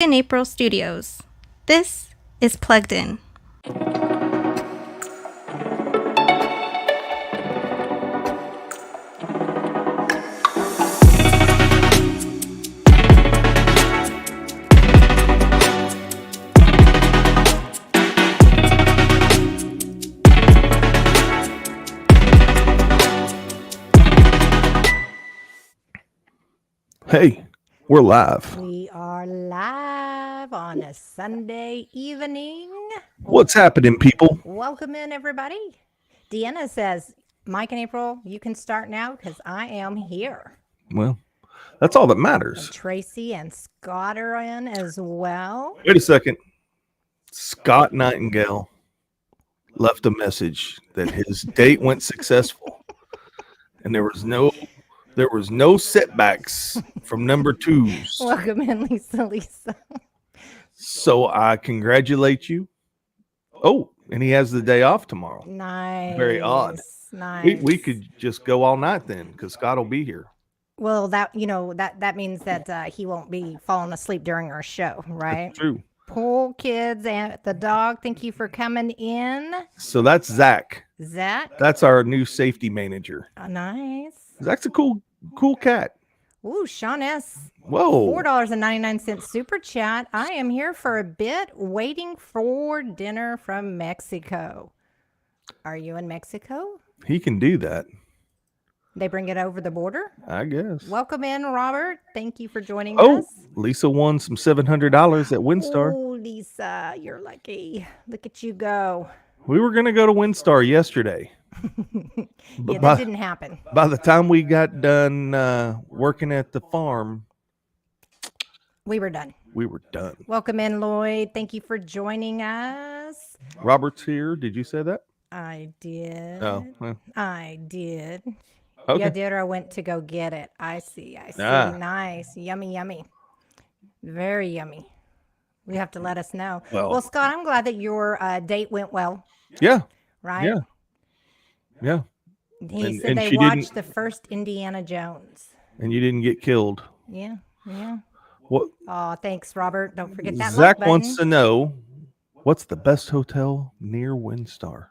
And April Studios. This is Plugged In. Hey, we're live. We are live on a Sunday evening. What's happening, people? Welcome in, everybody. Deanna says, Mike and April, you can start now because I am here. Well, that's all that And matters. Tracy and Scott are in as well. Wait a second. Scott Nightengale left a message that his date went successful, and there was no setbacks from number twos. Welcome in, Lisa. So I congratulate you. Oh, and he has the day off tomorrow. Nice. Very odd. Nice. We could just go all night then, because Scott will be here. Well, that means that he won't be falling asleep during our show, right? That's true. Pool kids and the dog, thank you for coming in. So that's Zach. Zach. That's our new safety manager. Nice. Zach's a cool cat. Ooh, Sean S. Whoa. $4.99 super chat. I am here for a bit, waiting for dinner from Mexico. Are you in Mexico? He can do that, They bring it over the border? I guess. Welcome in, Robert. Thank you for joining Oh, us. Lisa won some $700 at WinStar. Oh, Lisa, you're lucky. Look at you go. We were going to go to WinStar yesterday. But Yeah, that didn't happen. by the time we got done working at the farm, We were done. we were done. Welcome in, Lloyd. Thank you for joining us. Robert's here. Did you say that? I did. Oh, well, I did. okay. Yeah, did. I went to go get it. I see. Ah. Nice. Yummy. Very yummy. You have to let us know. Well- Well, Scott, I'm glad that your date went well, Yeah, right? yeah. He And- said and they she watched didn't- the first Indiana Jones. And you didn't get killed. Yeah. What Oh, thanks, Robert. Don't forget that Zach like wants button. to know, what's the best hotel near WinStar?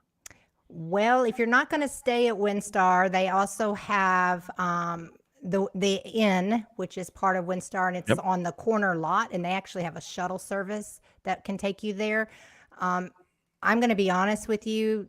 Well, if you're not going to stay at WinStar, they also have the inn, which is part of WinStar, and it's Yep. on the corner lot, and they actually have a shuttle service that can take you there. I'm going to be honest with you.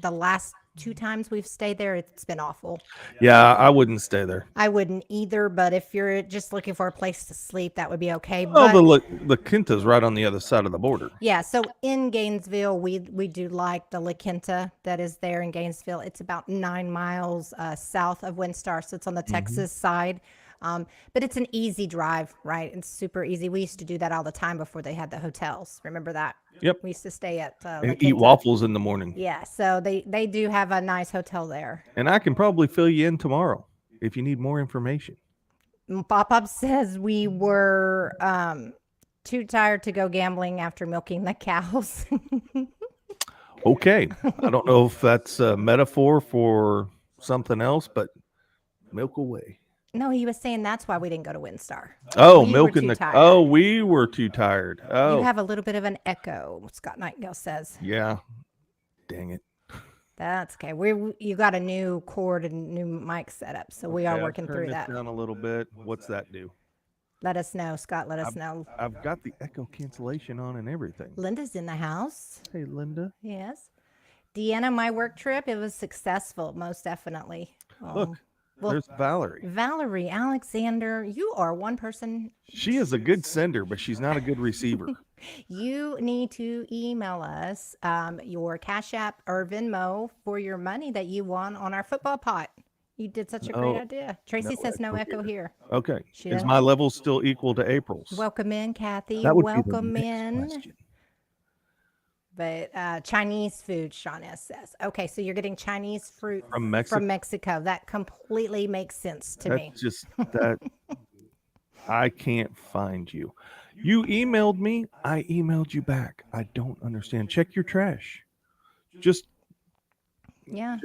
The last 2 times we've stayed there, it's been awful. Yeah, I wouldn't stay there. I wouldn't either, but if you're just looking for a place to sleep, that would be okay. Oh, But the Quinta's right on the other side of the border. yeah, so in Gainesville, we do like the La Quinta that is there in Gainesville. It's about 9 miles south of WinStar, so it's on the Texas side. But it's an easy drive, right? It's super easy. We used to do that all the time before they had the hotels. Remember that? Yep. We used to stay at La And eat Quinta. waffles in the morning. Yeah, so they do have a nice hotel there. And I can probably fill you in tomorrow if you need more information. Pop-Up says we were too tired to go gambling after milking the cows. Okay. I don't know if that's a metaphor for something else, but milk away. No, he was saying that's why we didn't go to WinStar. Oh, We were milking too the. tired. Oh, we were too tired. You Oh, have a little bit of an echo, Scott Nightingale says. yeah. Dang it. That's okay. You got a new cord and new mic setup, so we are Okay, I've working through turned that. it down a little bit. What's that do? Let us know, Scott. Let us know. I've got the echo cancellation on and everything. Linda's in the house. Hey, Linda. Yes. Deanna, my work trip, it was successful, most definitely. Look, well, there's Valerie. Valerie Alexander, you are one person. She is a good sender, but she's not a good receiver. You need to email us your Cash App or Venmo for your money that you won on our football pot. You did such a great Oh, idea. Tracy says no echo here. Okay. She Is doesn't- my level still equal to April's? Welcome in, Kathy. That would be the Welcome next in. question. But Chinese food, Sean S. says. Okay, so you're getting Chinese fruit From Mexico? From Mexico. That completely makes sense to me. That's just that. I can't find you. You emailed me. I emailed you back. I don't understand. Check your trash. Just Yeah.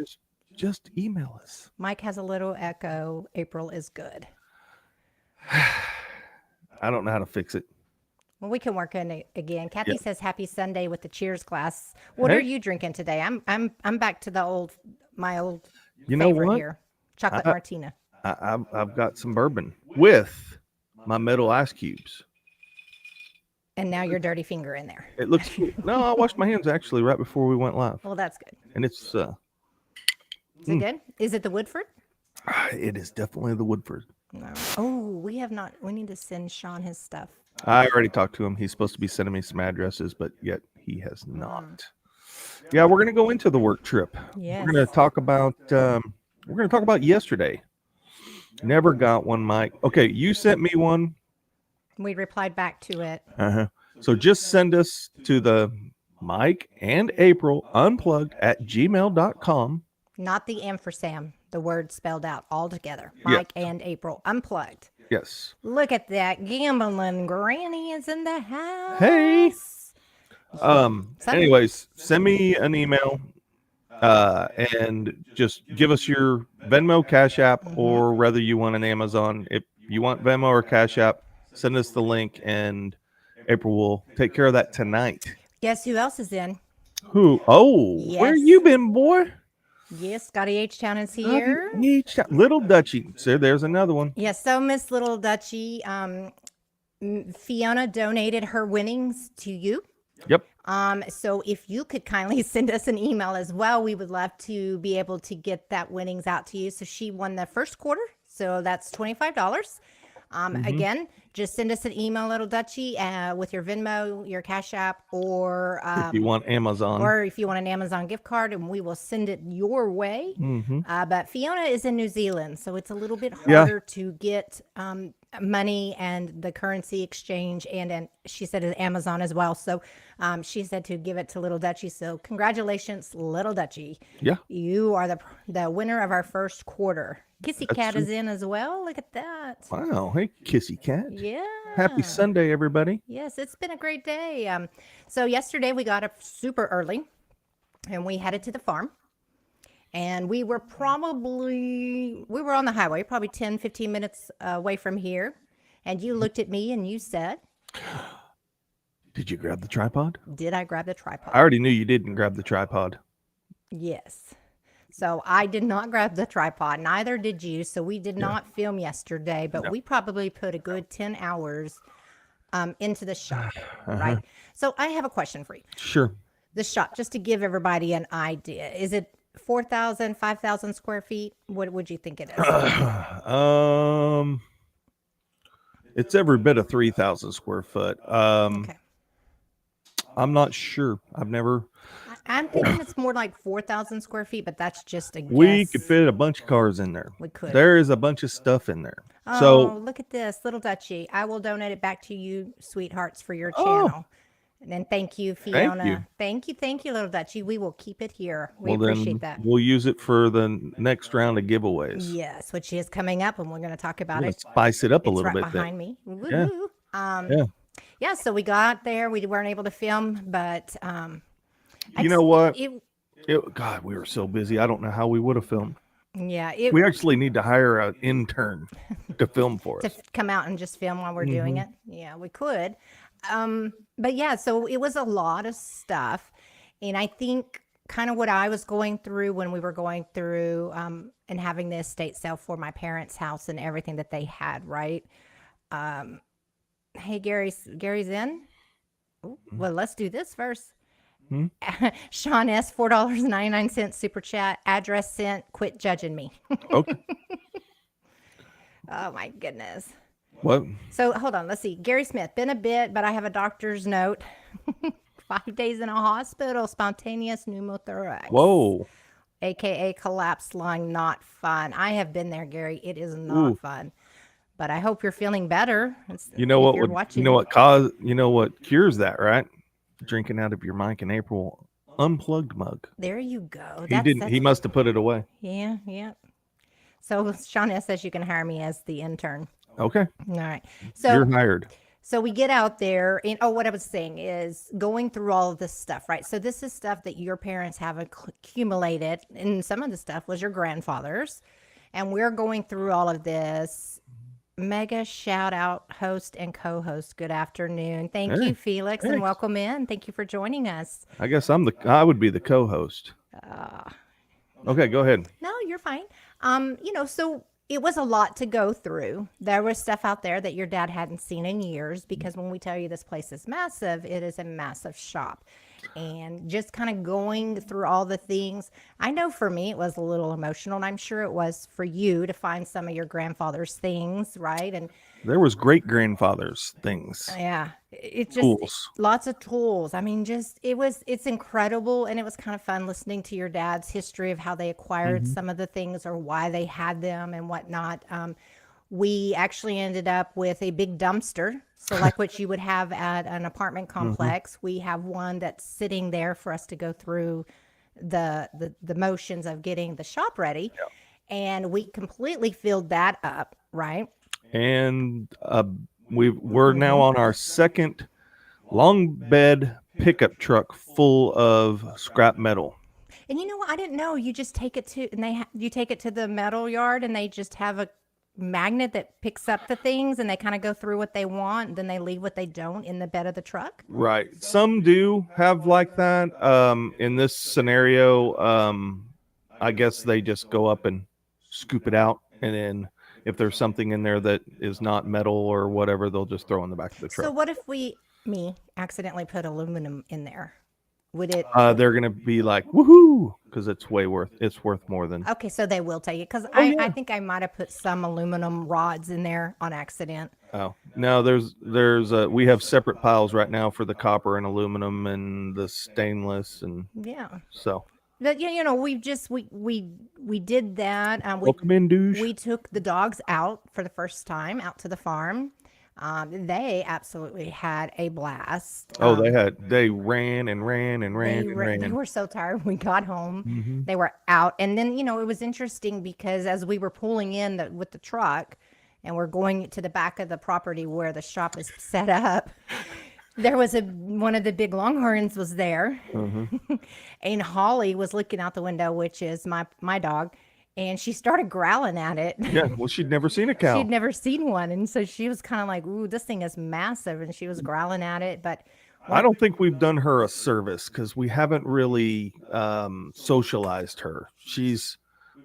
just email us. Mike has a little echo. April is good. I don't know how to fix it. Well, we can work on it again. Kathy Yep. says happy Sunday with the cheers glass. What Hey. are you drinking today? I'm back to my old You know favorite what? here. Chocolate I- martina. I've got some bourbon with my metal ice cubes. And now your dirty finger in there. It looks cool. No, I washed my hands actually right before we went live, Well, that's good. and it's Is it good? Is it the Woodford? it is definitely the Woodford. No. Oh, we have not. We need to send Sean his stuff. I already talked to him. He's supposed to be sending me some addresses, but yet he has not. Yeah, we're gonna go into the work trip. Yes. We're gonna talk about yesterday. Never got one, Mike. Okay, you sent me one. We replied back to it. So just send us to the Mike and April Unplugged at gmail.com. Not the ampersand, the word spelled out all together. Yeah. Mike and April Unplugged. Yes. Look at that. Gambling Granny is in the house. Hey. Sunday. Anyways, send me an email and just give us your Venmo, Cash App, or whether you want an Amazon. If you want Venmo or Cash App, send us the link, and April will take care of that tonight. Guess who else is in? Who? Oh, where Yes. you been, boy? Yes, Scotty H-Town is here. Little Dutchie. So there's another one. Yes, so Miss Little Dutchie, Fiona donated her winnings to you. Yep. So if you could kindly send us an email as well, we would love to be able to get that winnings out to you. So she won the first quarter, so that's $25. Again, just send us an email, Little Dutchie, with your Venmo, your Cash App, or If you want Amazon. or if you want an Amazon gift card, and we will send it your way. But Fiona is in New Zealand, so it's a little bit harder to get money and the currency exchange, and she said Amazon as well. So she said to give it to Little Dutchie. So congratulations, Little Dutchie. Yeah. You are the winner of our first quarter. Kissy Cat true. is in as well. Look at that. Wow. Hey, Kissy Cat. Yeah. Happy Sunday, everybody. Yes, it's been a great day. So yesterday we got up super early and we headed to the farm. And we were on the highway, probably 10, 15 minutes away from here. And you looked at me and you said, Did you grab the tripod? did I grab the tripod? I already knew you didn't grab the tripod. Yes. So I did not grab the tripod. Neither did you. So we did not film yesterday, but we probably put a good 10 hours into the shop, right? So I have a question for you. Sure. The shop, just to give everybody an idea, is it 4,000, 5,000 square feet? What would you think it is? It's every bit of 3,000 square foot. Okay. I'm not sure. I've never. I'm thinking it's more like 4,000 square feet, but that's just a guess. We could fit a bunch of cars in there. We could. There is a bunch of stuff in there. Oh, So look at this, Little Dutchie. I will donate it back to you, sweethearts, for your Oh. channel. And then thank you, Fiona. you. Thank you, Little Dutchie. We will keep it here. We well, appreciate then that. we'll use it for the next round of giveaways. Yes, which is coming up, and we're going to talk about We're it. gonna spice it up a It's little right bit. behind me. Yeah. Woo-hoo. Yeah, so we got there. We weren't able to film, but You know what? It, God, we were so busy. I don't know how we would have filmed. yeah, We actually need to hire an intern to film for to us. come out and just film while we're doing it. Yeah, we could. But yeah, so it was a lot of stuff. And I think kind of what I was going through when we were going through and having the estate sale for my parents' house and everything that they had, right? Hey, Gary's in. Ooh, well, let's do this first. Sean S. $4.99 super chat. Address sent. Quit judging me. Okay. Oh my goodness. What? So hold on. Let's see. Gary Smith. Been a bit, but I have a doctor's note. 5 days in a hospital. Spontaneous pneumothorax. Whoa. AKA collapsed lung. Not fun. I have been there, Gary. It is not fun. But I hope you're feeling better. You know if what you're would? watching. You know what cures that, right? Drinking out of your Mike and April Unplugged mug. There you go. He didn't. He must have put it away. Yeah, yeah. So Sean S. says you can hire me as the intern. Okay. All right. You're So hired. so we get out there and what I was saying is going through all of this stuff, right? So this is stuff that your parents have accumulated, and some of the stuff was your grandfather's. And we're going through all of this mega shout out, host and co-host. Good afternoon. Thank Hey, you, Felix, and thanks. welcome in. Thank you for joining us. I guess I would be the co-host. Okay, go ahead. No, you're fine. So it was a lot to go through. There was stuff out there that your dad hadn't seen in years because when we tell you this place is massive, it is a massive shop. And just kind of going through all the things, I know for me it was a little emotional, and I'm sure it was for you to find some of your grandfather's things, right? And There was great grandfather's things, yeah, it just tools. lots of tools. I mean, just it's incredible, and it was kind of fun listening to your dad's history of how they acquired some of the things or why they had them and whatnot. We actually ended up with a big dumpster. So like what you would have at an apartment complex, we have one that's sitting there for us to go through the motions of getting the shop ready. And we completely filled that up, right? And we're now on our second long bed pickup truck full of scrap metal. And you know what? I didn't know. You just take it to, and you take it to the metal yard, and they just have a magnet that picks up the things, and they kind of go through what they want, and then they leave what they don't in the bed of the truck. Right. Some do have like that. In this scenario, I guess they just go up and scoop it out, and then if there's something in there that is not metal or whatever, they'll just throw in the back of the truck. So what if me accidentally put aluminum in there? Would it? They're gonna be like woohoo because it's worth more than. Okay, so they will take it because Oh, yeah. I think I might have put some aluminum rods in there on accident. Oh no, we have separate piles right now for the copper and aluminum and the stainless, and Yeah. so But we did that. welcome in, douche. We took the dogs out for the first time out to the farm. They absolutely had a blast. Oh, they ran and ran and ran and ran. They were so tired when we got home. Mm-hmm. They were out. And then, it was interesting because as we were pulling in with the truck and we're going to the back of the property where the shop is set up, there was one of the big longhorns was there. Mm-hmm. And Holly was looking out the window, which is my dog. And she started growling at it. Yeah, well, she'd never seen a cow. She'd never seen one. And so she was kind of like, ooh, this thing is massive. And she was growling at it. But I don't think we've done her a service because we haven't really socialized her.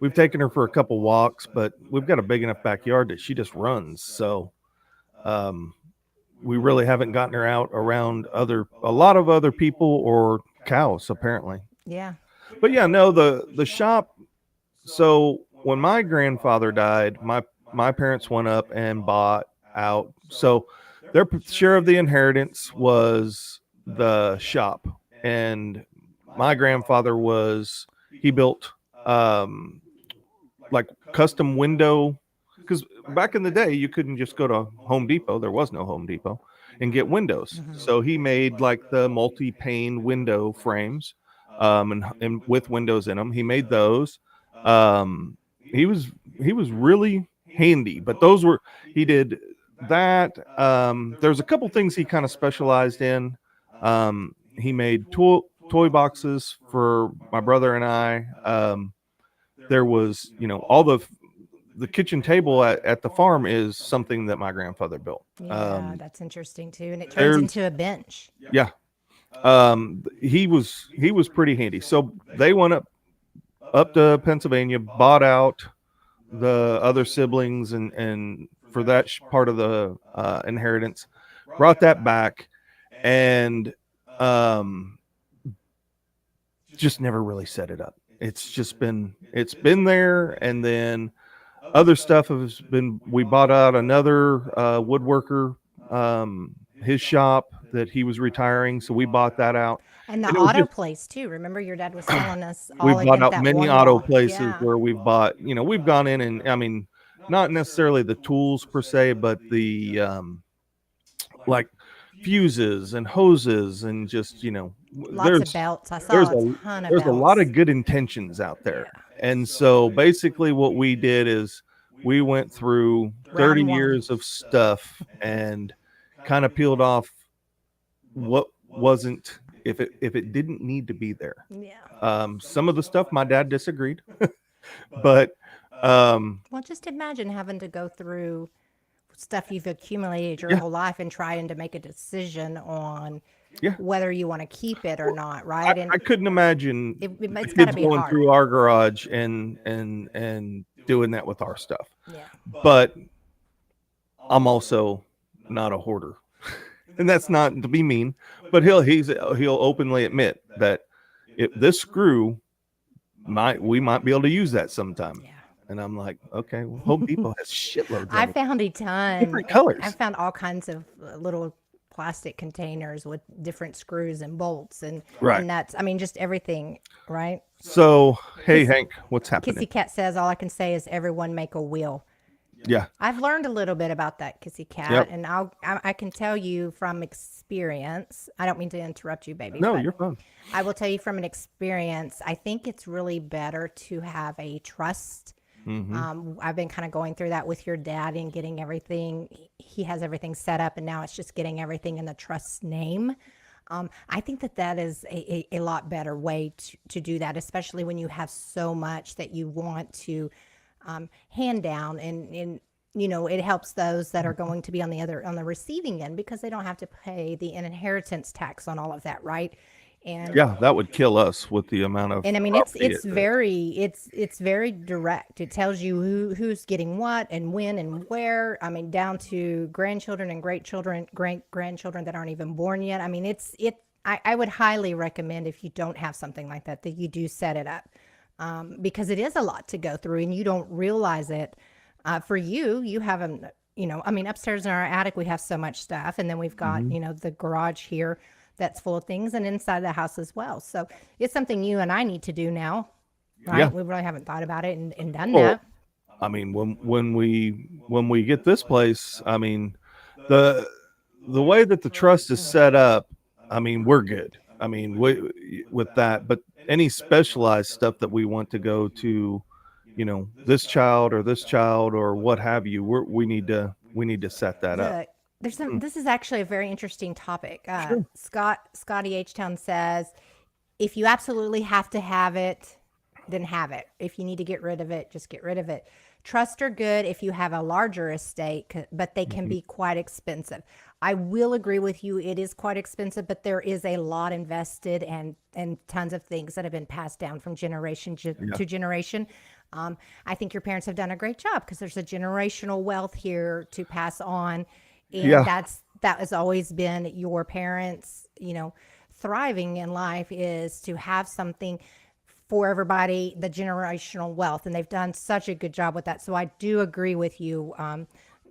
We've taken her for a couple walks, but we've got a big enough backyard that she just runs. So we really haven't gotten her out around a lot of other people or cows, apparently. yeah. But yeah, no, the shop. So when my grandfather died, my parents went up and bought out. So their share of the inheritance was the shop, and my grandfather he built like custom window, because back in the day you couldn't just go to Home Depot. There was no Home Depot and get windows. So he made like the multi-pane window frames, and with windows in them. He made those. He was really handy, but he did that. There's a couple things he kind of specialized in. He made toy boxes for my brother and I. There was, all the kitchen table at the farm is something that my grandfather built. Yeah, that's interesting too. And it turns into a bench. Yeah. He was pretty handy. So they went up to Pennsylvania, bought out the other siblings and for that part of the inheritance, brought that back, and just never really set it up. It's been there, and then other stuff has been. We bought out another woodworker, his shop that he was retiring, so we bought that out. And the auto place too. Remember, your dad was telling us We've bought out that many one auto wall. places Yeah. where we've bought, we've gone in and, I mean, not necessarily the tools per se, but the like fuses and hoses and just, Lots of belts. I saw there's a ton of there's belts. a lot of good intentions out there. And so basically what we did is we went through 30 Round one. years of stuff and kind of peeled off what wasn't, if it didn't need to be there. Yeah. Some of the stuff my dad disagreed, but Well, just imagine having to go through stuff you've accumulated your Yeah. whole life and trying to make a decision on Yeah. whether you want to keep it or not, right? I couldn't imagine it's the gotta kids be going hard. through our garage and doing that with our stuff. Yeah. But I'm also not a hoarder. And that's not to be mean, but he'll openly admit that if this screw we might be able to use that sometime. Yeah. And I'm like, okay, well, Home Depot has shitloads I of them. found a ton. Different colors. I found all kinds of little plastic containers with different screws and bolts and nuts. I mean, just everything, right? So, hey, Hank, what's happening? Kissy Cat says, all I can say is everyone make a wheel. Yeah. I've learned a little bit about that, Kissy Cat, and I can tell you from experience. I don't mean to interrupt you, baby. No, but you're fine. I will tell you from an experience. I think it's really better to have a trust. I've been kind of going through that with your dad and getting everything. He has everything set up, and now it's just getting everything in the trust's name. I think that is a lot better way to do that, especially when you have so much that you want to hand down, and it helps those that are going to be on the receiving end because they don't have to pay the inheritance tax on all of that, right? And yeah, that would kill us with the amount of. And I mean, it's very direct. It tells you who's getting what and when and where. I mean, down to grandchildren and great grandchildren that aren't even born yet. I mean, I would highly recommend, if you don't have something like that you do set it up. Because it is a lot to go through and you don't realize it. For you haven't, I mean, upstairs in our attic, we have so much stuff. And then we've got, the garage here that's full of things, and inside the house as well. So it's something you and I need to do now, right? Yeah. We really haven't thought about it and done that. I mean, when we get this place, I mean, the way that the trust is set up, I mean, we're good. I mean, with that, but any specialized stuff that we want to go to, this child or what have you, we need to set that up. This is actually a very interesting topic. Sure. Scotty H-Town says, if you absolutely have to have it, then have it. If you need to get rid of it, just get rid of it. Trusts are good if you have a larger estate, but they can be quite expensive. I will agree with you. It is quite expensive, but there is a lot invested and tons of things that have been passed down from generation to generation. I think your parents have done a great job because there's a generational wealth here to pass on. And that has always been your parents, thriving in life is to have something for everybody, the generational wealth. And they've done such a good job with that. So I do agree with you.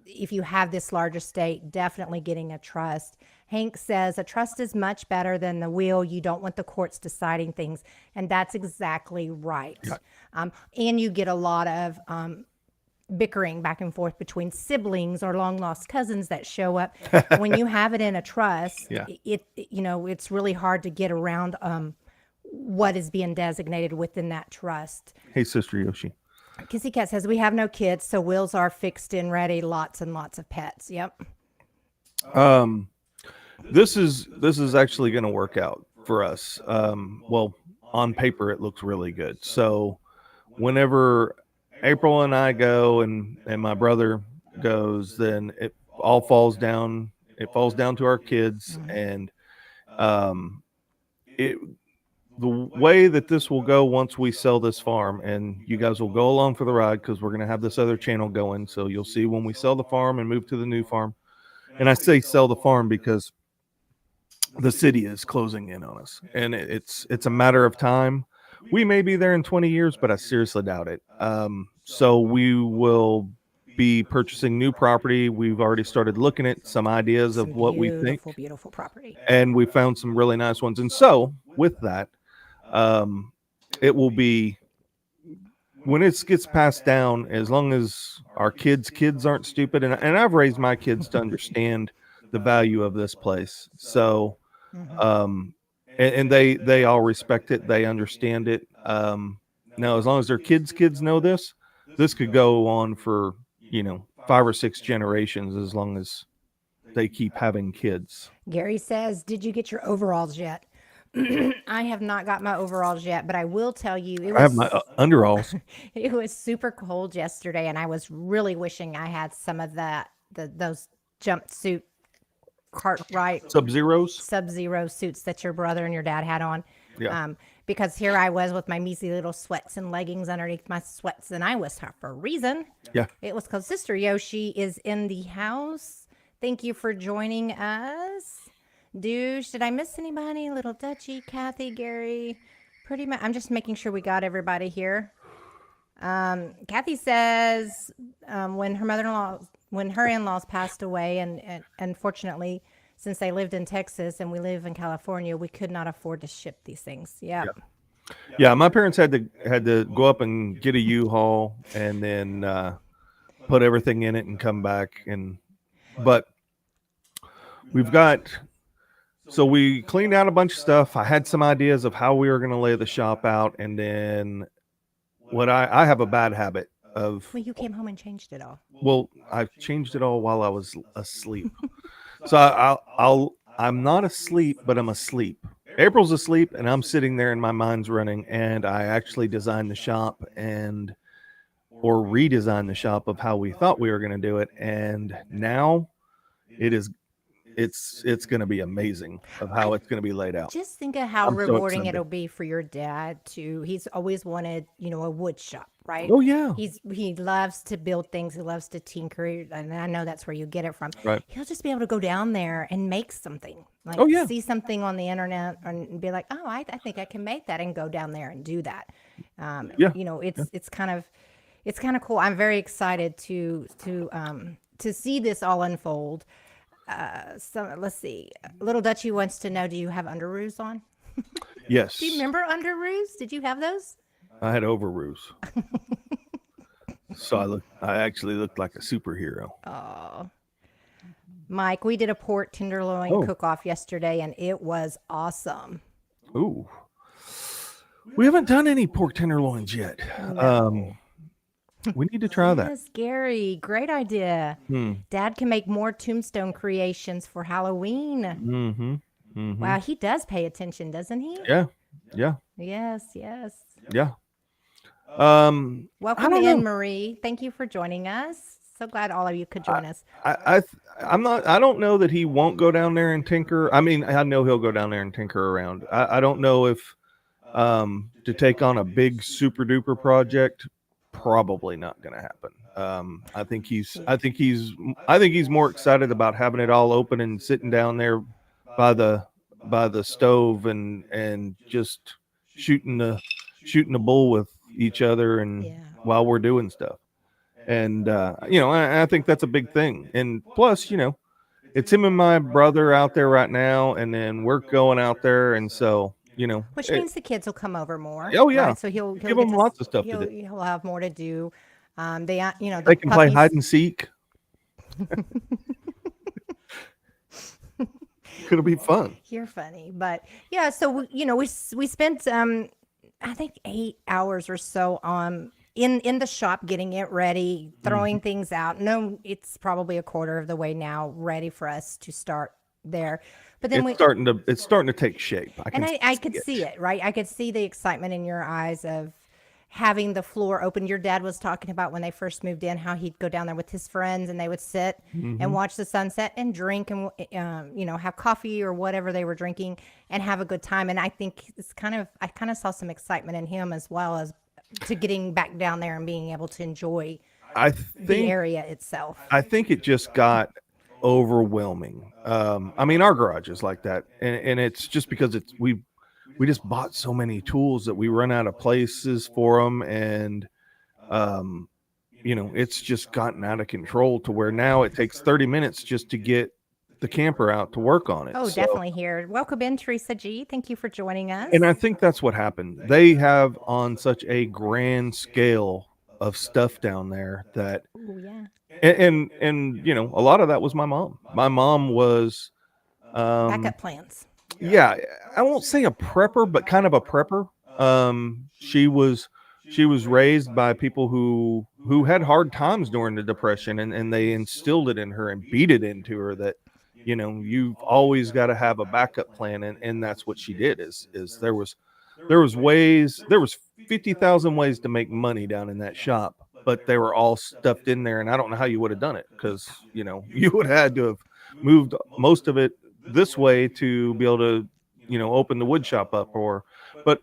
If you have this large estate, definitely getting a trust. Hank says a trust is much better than the will. You don't want the courts deciding things. And that's exactly right. Yeah. And you get a lot of bickering back and forth between siblings or long lost cousins that show up. When you have it in a trust, it's really hard to get around what is being designated within that trust. Hey, Sister Yoshi. Kissy Cat says we have no kids, so wills are fixed and ready. Lots and lots of pets. Yep. This is actually going to work out for us. Well, on paper it looks really good. So whenever April and I go and my brother goes, then it all falls down. It falls down to our kids. And the way that this will go once we sell this farm, and you guys will go along for the ride because we're going to have this other channel going. So you'll see when we sell the farm and move to the new farm. And I say sell the farm because the city is closing in on us, and it's a matter of time. We may be there in 20 years, but I seriously doubt it. So we will be purchasing new property. We've already started looking at some ideas of what we think. Beautiful property. And we found some really nice ones. And so with that, it will be, when it gets passed down, as long as our kids aren't stupid, and I've raised my kids to understand the value of this place. So, and they all respect it. They understand it. Now, as long as their kids know this could go on for, 5 or 6 generations, as long as they keep having kids. Gary says, did you get your overalls yet? I have not got my overalls yet, but I will tell you, I have my underalls. It was super cold yesterday, and I was really wishing I had some of that those jumpsuit Cartwright Sub-Zeros. Sub-Zero suits that your brother and your dad had on. Yeah. Because here I was with my measly little sweats and leggings underneath my sweats, and I was here for a reason. Yeah. It was because Sister Yoshi is in the house. Thank you for joining us. Douche, did I miss anybody? Little Dutchie, Kathy, Gary. Pretty much. I'm just making sure we got everybody here. Kathy says when her in-laws passed away, and unfortunately, since they lived in Texas and we live in California, we could not afford to ship these things. Yeah. Yeah, my parents had to go up and get a U-Haul and then put everything in it and come back. But so we cleaned out a bunch of stuff. I had some ideas of how we were going to lay the shop out, and then I have a bad habit of. Well, you came home and changed it all. Well, I changed it all while I was asleep. So I'm not asleep, but I'm asleep. April's asleep, and I'm sitting there, and my mind's running. And I actually designed the shop or redesigned the shop of how we thought we were going to do it. And now it's going to be amazing of how it's going to be laid out. Just think of how I'm so rewarding excited. it'll be for your dad to. He's always wanted, a wood shop, right? Oh yeah, He loves to build things. He loves to tinker, and I know that's where you get it from. Right. He'll just be able to go down there and make something. Like Oh, yeah. see something on the internet and be like, oh, I think I can make that, and go down there and do that. Yeah. It's kind of cool. I'm very excited to see this all unfold. So let's see. Little Dutchie wants to know, do you have underoos on? Yes. Do you remember underoos? Did you have those? I had overoos. So I actually looked like a superhero. Oh, Mike, we did a pork tenderloin cook-off yesterday, and it was awesome. Ooh. We haven't done any pork tenderloins yet. No. We need to try that. Yes, Gary, great idea. Dad can make more tombstone creations for Halloween. Mm-hmm. Mm-hmm. Wow, he does pay attention, doesn't he? Yeah. Yeah. Yes. Yeah. Welcome don't in, know. Marie. Thank you for joining us. So glad all of you could join us. I don't know that he won't go down there and tinker. I mean, I know he'll go down there and tinker around. I don't know if to take on a big super duper project, probably not going to happen. I think he's more excited about having it all open and sitting down there by the stove and just shooting the bull with each other and while we're doing stuff. And I think that's a big thing. And plus, it's him and my brother out there right now, and then we're going out there, and so Which means the kids will come over more. Oh, yeah. Right? So he'll Give them lots of stuff to do. He'll have more to do. They can play hide and seek. It'll be fun. You're funny, but yeah. So we spent I think 8 hours or so in the shop getting it ready, throwing things out. No, it's probably a quarter of the way now, ready for us to start there. But then it's starting to take shape. I could see it, right? I could see the excitement in your eyes of having the floor open. Your dad was talking about when they first moved in, how he'd go down there with his friends and they would sit and watch the sunset and drink and have coffee or whatever they were drinking and have a good time. And I think I kind of saw some excitement in him as well as to getting back down there and being able to enjoy the area itself. I think it just got overwhelming. I mean, our garage is like that, and it's just because we just bought so many tools that we run out of places for them, and it's just gotten out of control to where now it takes 30 minutes just to get the camper out to work on it. Oh, definitely here. Welcome in, Teresa G. Thank you for joining us. And I think that's what happened. They have on such a grand scale of stuff down there that and a lot of that was my mom. My mom was backup plans. Yeah, I won't say a prepper, but kind of a prepper. She was raised by people who had hard times during the Depression, and they instilled it in her and beat it into her that you've always got to have a backup plan, and that's what she did. Is there was 50,000 ways to make money down in that shop, but they were all stuffed in there, and I don't know how you would have done it, because you would have had to have moved most of it this way to be able to open the wood shop up, but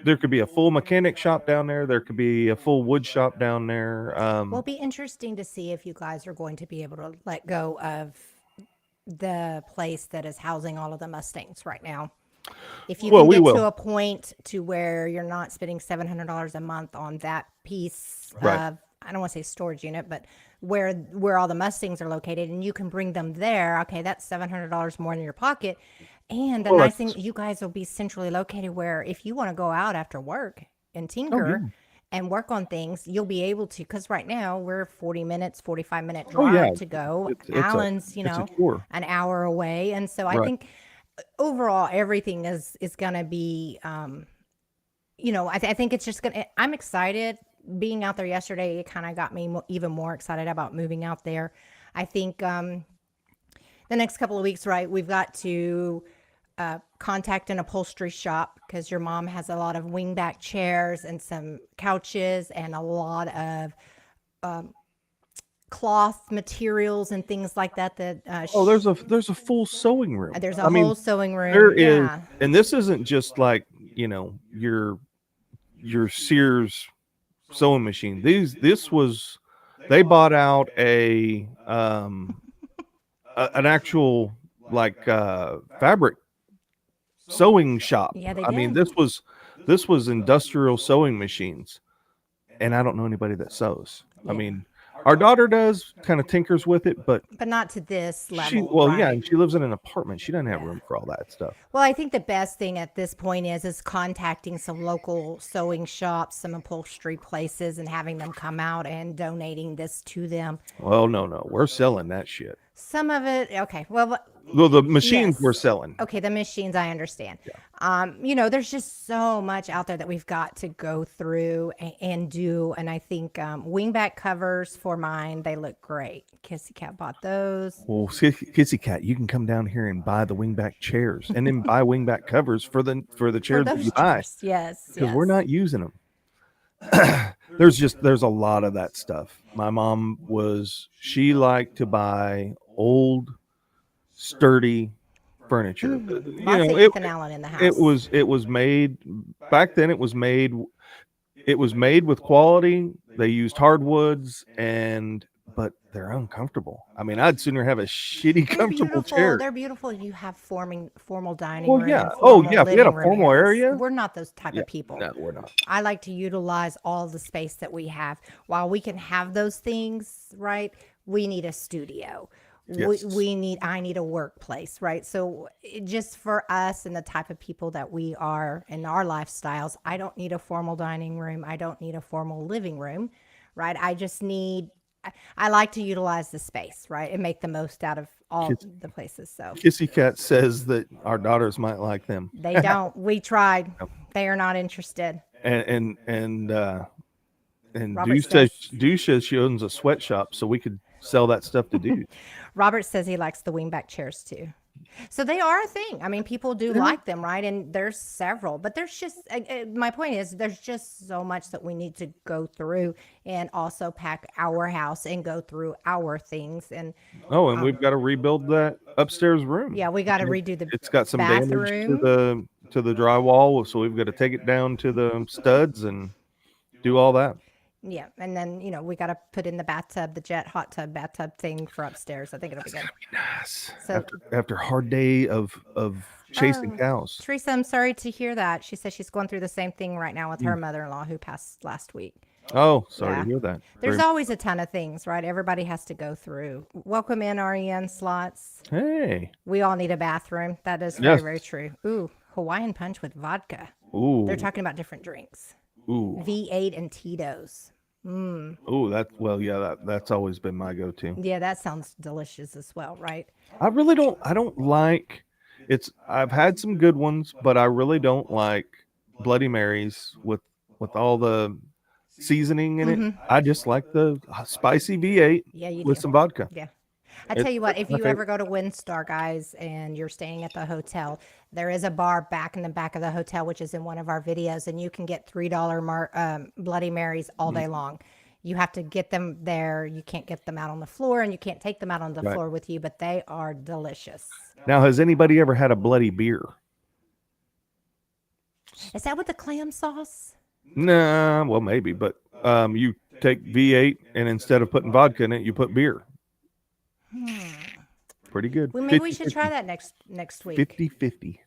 there could be a full mechanic shop down there could be a full wood shop down there. Well, it'll be interesting to see if you guys are going to be able to let go of the place that is housing all of the Mustangs right now. If you can get to a point to where you're not spending $700 a month on that piece of, I don't want to say storage unit, but where all the Mustangs are located, and you can bring them there, okay, that's $700 more in your pocket. And the nice thing, you guys will be centrally located where if you want to go out after work and tinker and work on things, you'll be able to, because right now we're 45-minute drive to go. Alan's, an hour away. And so I think overall everything is going to be, I think it's just going to, I'm excited. Being out there yesterday, it kind of got me even more excited about moving out there. I think the next couple of weeks, we've got to contact an upholstery shop, because your mom has a lot of wingback chairs and some couches and a lot of cloth materials and things like that. There's a full sewing room. There's a whole sewing room. There is, and this isn't just like your Sears sewing machine. They bought out an actual fabric sewing shop. Yeah, they I mean, did. this was industrial sewing machines, and I don't know anybody that sews. Yeah. I mean, our daughter does, kind of tinkers with it, but not to this level. And she lives in an apartment. She doesn't have room for all that stuff. Well, I think the best thing at this point is contacting some local sewing shops, some upholstery places, and having them come out and donating this to them. Well, no, we're selling that shit. Some of it, okay. Well, the machines we're selling. Okay, the machines, I understand. Yeah. There's just so much out there that we've got to go through and do. And I think wingback covers for mine, they look great. Kissy Cat bought those. Well, Kissy Cat, you can come down here and buy the wingback chairs, and then buy wingback covers for the chairs that you buy. Yes, because we're not using them. There's a lot of that stuff. My mom she liked to buy old, sturdy furniture. Ethan Allen in the house. It was made back then. It was made with quality. They used hardwoods, but they're uncomfortable. I mean, I'd sooner have a shitty comfortable chair. They're beautiful. You have formal dining room. Yeah. If we had a formal area. We're not those type of people. No, we're not. I like to utilize all the space that we have. While we can have those things, right? We need a studio. Yes. I need a workplace, right? So just for us and the type of people that we are in our lifestyles, I don't need a formal dining room. I don't need a formal living room, right? I like to utilize the space, right? And make the most out of all the places. So Kissy Cat says that our daughters might like them. They don't. We tried. They are not interested. And Deuce says she owns a sweatshop, so we could sell that stuff to Deuce. Robert says he likes the wingback chairs too. So they are a thing. I mean, people do like them, right? And there's several, but there's just, my point is there's just so much that we need to go through and also pack our house and go through our things. And we've got to rebuild that upstairs room. Yeah, we got to redo It's got some bathroom. Damage to the drywall, so we've got to take it down to the studs and do all that. Yeah, and then we got to put in the bathtub, the jet hot tub bathtub thing for upstairs. I think it'll be good. Be nice. So after a hard day of chasing cows. Teresa, I'm sorry to hear that. She says she's going through the same thing right now with her mother-in-law who passed last week. Oh, sorry to hear that. There's always a ton of things, right? Everybody has to go through. Welcome in, REN Slots. Hey. We all need a bathroom. That is very, very true. Ooh, Hawaiian punch with vodka. Ooh. They're talking about different drinks. Ooh. V8 and Tito's. That's always been my go-to. Yeah, that sounds delicious as well, right? I don't like I've had some good ones, but I really don't like Bloody Marys with all the seasoning in it. I just like the spicy V8 with some vodka. Yeah. I tell you what, if you ever go to WinStar, guys, and you're staying at the hotel, there is a bar back in the back of the hotel, which is in one of our videos, and you can get $3 Bloody Marys all day long. You have to get them there. You can't get them out on the floor, and you can't take them out on the floor with you, but they are delicious. Now, has anybody ever had a bloody beer? Is that with the clam sauce? Nah, well, maybe, but you take V8 and instead of putting vodka in it, you put beer. Pretty good. Well, maybe we should try that next week. 50-50.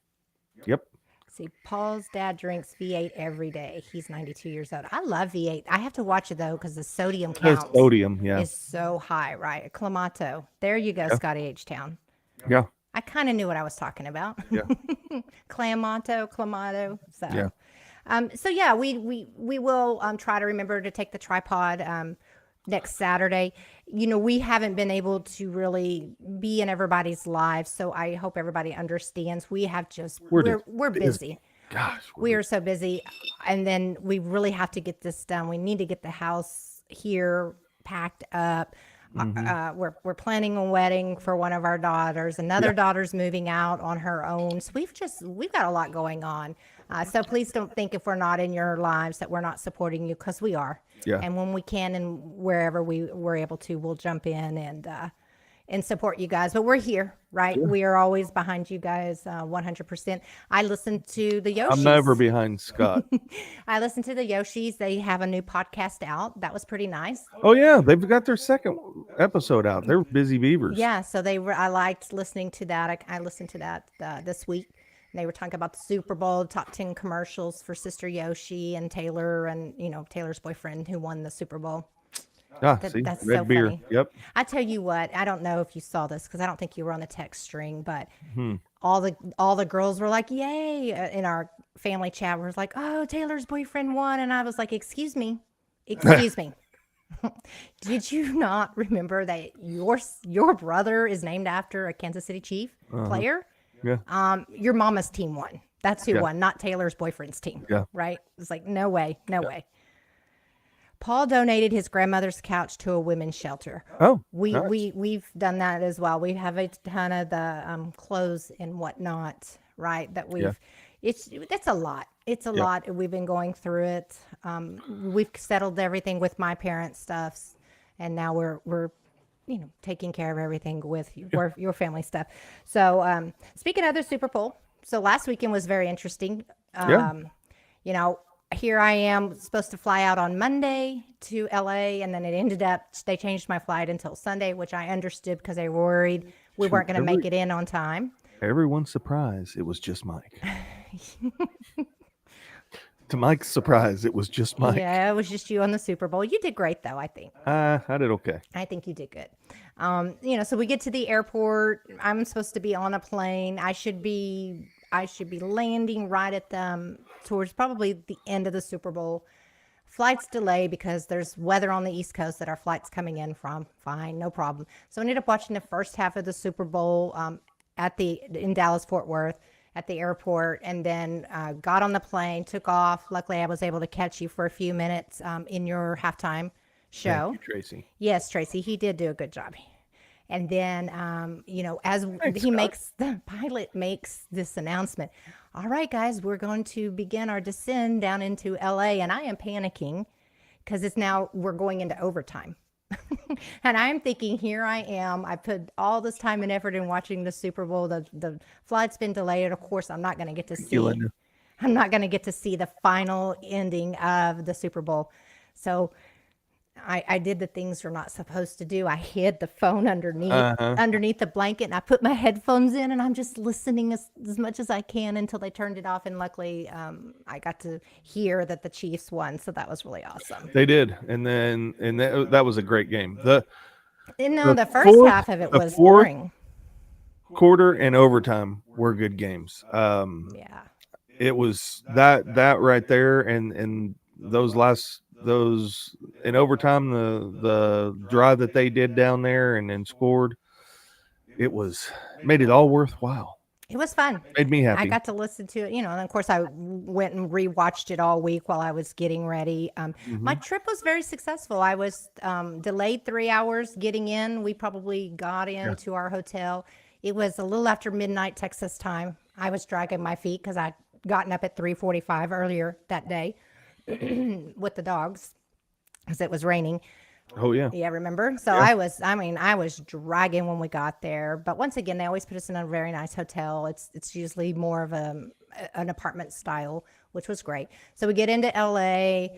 Yep. See, Paul's dad drinks V8 every day. He's 92 years old. I love V8. I have to watch it, though, because the sodium count is so high, right? Clamato. There you go, Scotty H-Town. Yeah. I kind of knew what I was talking about. Yeah. Clamato. So, yeah. We will try to remember to take the tripod next Saturday. You know, we haven't been able to really be in everybody's lives, so I hope everybody understands. We have just we're busy. Gosh, we are so busy, and then we really have to get this done. We need to get the house here packed up. We're planning a wedding for one of our daughters. Another daughter's moving out on her own. So we've got a lot going on. So please don't think if we're not in your lives that we're not supporting you, because we are. Yeah. And when we can and wherever we're able to, we'll jump in and support you guys. But we're here, right? Yeah. We are always behind you guys, 100%. I listened to the Yoshis. I'm never behind Scott. I listened to the Yoshis. They have a new podcast out. That was pretty nice. Oh, yeah. They've got their second episode out. They're busy beavers. Yeah. So I liked listening to that. I listened to that this week. And they were talking about the Super Bowl, top 10 commercials for Sister Yoshi and Taylor, and, you know, Taylor's boyfriend who won the Super Bowl. That's red so beer. Funny. Yep. I tell you what, I don't know if you saw this because I don't think you were on the text string, but all the girls were like, "Yay!" In our family chat, we was like, "Oh, Taylor's boyfriend won," and I was like, "Excuse me, did you not remember that your brother is named after a Kansas City Chief player? Yeah. Your mama's team won. That's who won, not Taylor's boyfriend's team. Yeah. Right? It's like no way. Paul donated his grandmother's couch to a women's shelter. Oh, we've done that as well. We have a ton of the clothes and whatnot, right? That we've it's a lot. It's a lot. We've been going through it. We've settled everything with my parents' stuffs, and now we're taking care of everything with your family stuff. So speaking of the Super Bowl, so last weekend was very interesting. Here I am supposed to fly out on Monday to LA, and then it ended up, they changed my flight until Sunday, which I understood because they were worried we weren't going to make it in on time. Everyone's surprised it was just Mike. To Mike's surprise, it was just Mike. Yeah, it was just you on the Super Bowl. You did great, though, I think. I did okay. I think you did good. So we get to the airport. I'm supposed to be on a plane. I should be landing right at towards probably the end of the Super Bowl. Flight's delayed because there's weather on the East Coast that our flight's coming in from. Fine, no problem. So I ended up watching the first half of the Super Bowl in Dallas, Fort Worth at the airport, and then got on the plane, took off. Luckily, I was able to catch you for a few minutes in your halftime show. Thank you, Tracy. Yes, Tracy, he did do a good job. And then, as the pilot makes this announcement, all right, guys, we're going to begin our descent down into LA. And I am panicking because we're going into overtime. And I'm thinking, here I am. I put all this time and effort in watching the Super Bowl. The flight's been delayed. Of course, I'm not going to get to see the final ending of the Super Bowl. So I did the things you're not supposed to do. I hid the phone underneath the blanket, and I put my headphones in, and I'm just listening as much as I can until they turned it off. And luckily, I got to hear that the Chiefs won, so that was really awesome. They did, and that was a great game. The first half of it was boring. Quarter and overtime were good games. It was that right there, and those in overtime, the drive that they did down there and then scored, made it all worthwhile. It was fun. Made me happy. I got to listen to it, and of course I went and rewatched it all week while I was getting ready. My trip was very successful. I was delayed 3 hours getting in. We probably got into our hotel. It was a little after midnight Texas time. I was dragging my feet because I'd gotten up at 3:45 earlier that day with the dogs because it was raining. Oh yeah. Yeah, remember? So I was dragging when we got there. But once again, they always put us in a very nice hotel. It's usually more of an apartment style, which was great. So we get into LA.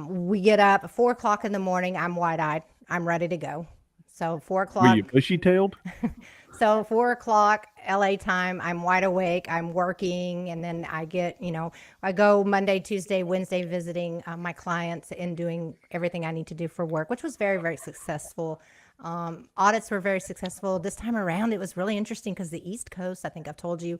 We get up at 4:00 in the morning. I'm wide-eyed. I'm ready to go. So 4:00. Were you bushy-tailed? So 4:00 LA time, I'm wide awake, I'm working, and then I get, I go Monday, Tuesday, Wednesday visiting my clients and doing everything I need to do for work, which was very, very successful. Audits were very successful. This time around, it was really interesting because the East Coast, I think I've told you,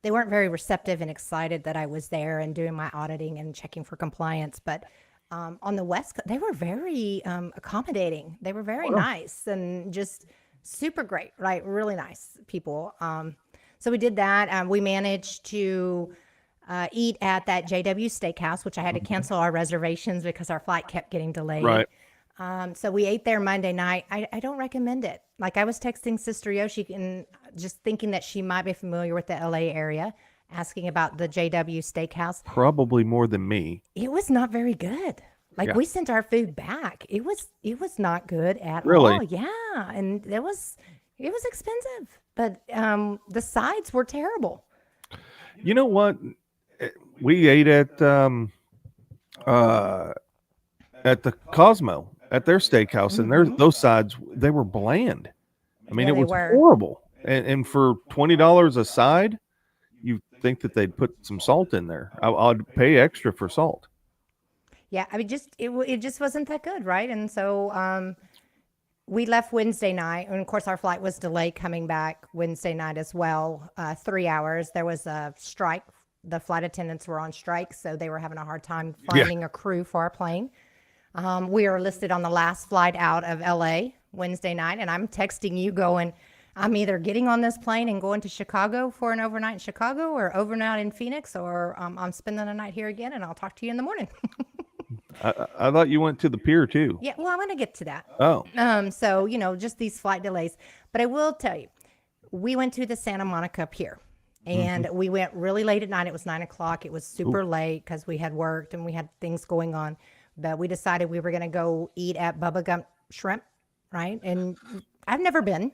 they weren't very receptive and excited that I was there and doing my auditing and checking for compliance. But on the West Coast, they were very accommodating. They were very nice and just super great, right? Really nice people. So we did that. We managed to eat at that JW Steakhouse, which I had to cancel our reservations because our flight kept getting delayed. Right. So we ate there Monday night. I don't recommend it. Like I was texting Sister Yoshi and just thinking that she might be familiar with the LA area, asking about the JW Steakhouse. Probably more than me. It was not very good. Like we sent our food back. It was not good at Really? all. Yeah, and it was expensive, but the sides were terrible. You know what? We ate at the Cosmo at their steakhouse, and those sides, they were bland. I mean, Yeah, it they was were. horrible. And for $20 a side, you think that they'd put some salt in there. I'd pay extra for salt. Yeah, I mean, it just wasn't that good, right? And so we left Wednesday night, and of course our flight was delayed coming back Wednesday night as well. 3 hours. There was a strike. The flight attendants were on strike, so they were having a hard time finding a crew for our plane. We are listed on the last flight out of LA Wednesday night, and I'm texting you going, I'm either getting on this plane and going to Chicago for an overnight in Chicago or overnight in Phoenix, or I'm spending the night here again, and I'll talk to you in the morning. I thought you went to the pier too. Yeah, well, I'm going to get to that. Oh. So, just these flight delays. But I will tell you, we went to the Santa Monica Pier, and we went really late at night. It was 9:00. It was super late because we had worked and we had things going on. But we decided we were going to go eat at Bubba Gump Shrimp, right? And I've never been.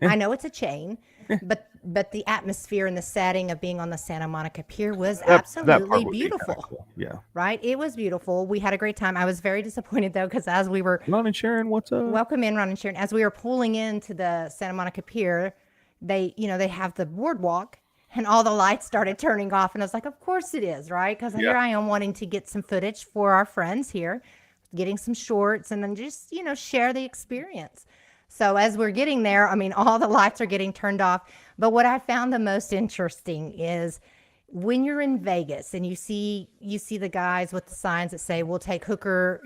I know it's a chain, but the atmosphere and the setting of being on the Santa Monica Pier was absolutely beautiful. Cool. Yeah. Right? It was beautiful. We had a great time. I was very disappointed though, because as we were Ron and Sharon, what's up? welcome in, Ron and Sharon, as we were pulling into the Santa Monica Pier, they have the boardwalk and all the lights started turning off. And I was like, of course it is, right? Because here I am wanting to get some footage for our friends here, getting some shorts and then just, share the experience. So as we're getting there, I mean, all the lights are getting turned off. But what I found the most interesting is when you're in Vegas and you see the guys with the signs that say, we'll take hooker,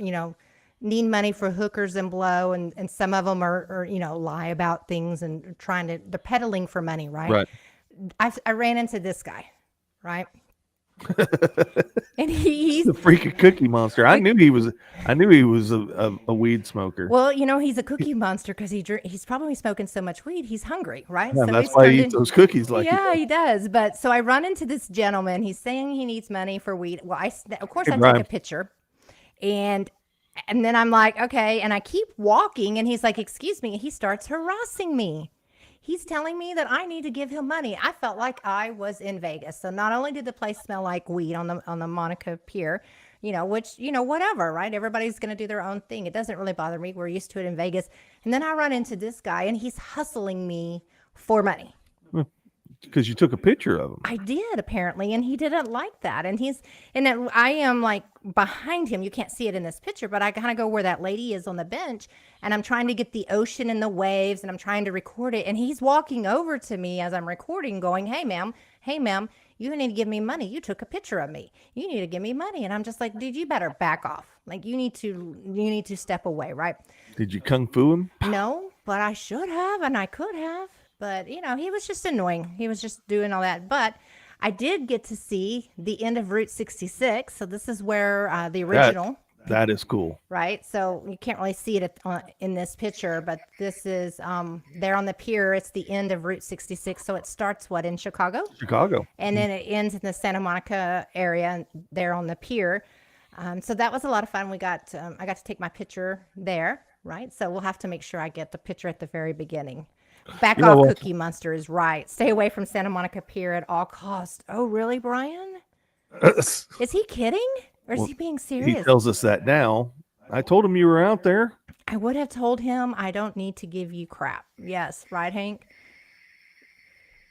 need money for hookers and blow. And some of them are lie about things and they're peddling for money, right? Right. I ran into this guy, right? And he's the freaking cookie monster. I knew he was a weed smoker. Well, he's a cookie monster because he's probably smoking so much weed, he's hungry, right? Yeah, so that's why he eats those cookies like he does. But so I run into this gentleman. He's saying he needs money for weed. Well, I take a picture, and then I'm like, okay, and I keep walking, and he's like, excuse me, and he starts harassing me. He's telling me that I need to give him money. I felt like I was in Vegas. So not only did the place smell like weed on the Monica Pier, which, whatever, right? Everybody's going to do their own thing. It doesn't really bother me. We're used to it in Vegas. And then I run into this guy and he's hustling me for money. Because you took a picture of him. I did, apparently, and he didn't like that. And I am like behind him. You can't see it in this picture, but I kind of go where that lady is on the bench, and I'm trying to get the ocean and the waves, and I'm trying to record it. And he's walking over to me as I'm recording, going, hey, ma'am, you need to give me money. You took a picture of me. You need to give me money. And I'm just like, dude, you better back off. Like, you need to step away, right? Did you kung fu him? No, but I should have, and I could have. But, he was just annoying. He was just doing all that. But I did get to see the end of Route 66. So this is where the original, That is cool. right? So you can't really see it in this picture, but this is there on the pier. It's the end of Route 66. So it starts in Chicago? Chicago. And then it ends in the Santa Monica area there on the pier. So that was a lot of fun. I got to take my picture there, right? So we'll have to make sure I get the picture at the very beginning. Back off, Cookie Monster is right. Stay away from Santa Monica Pier at all costs. Oh, really, Brian? Is he kidding? Or is he being serious? He tells us that now. I told him you were out there. I would have told him I don't need to give you crap. Yes, right, Hank?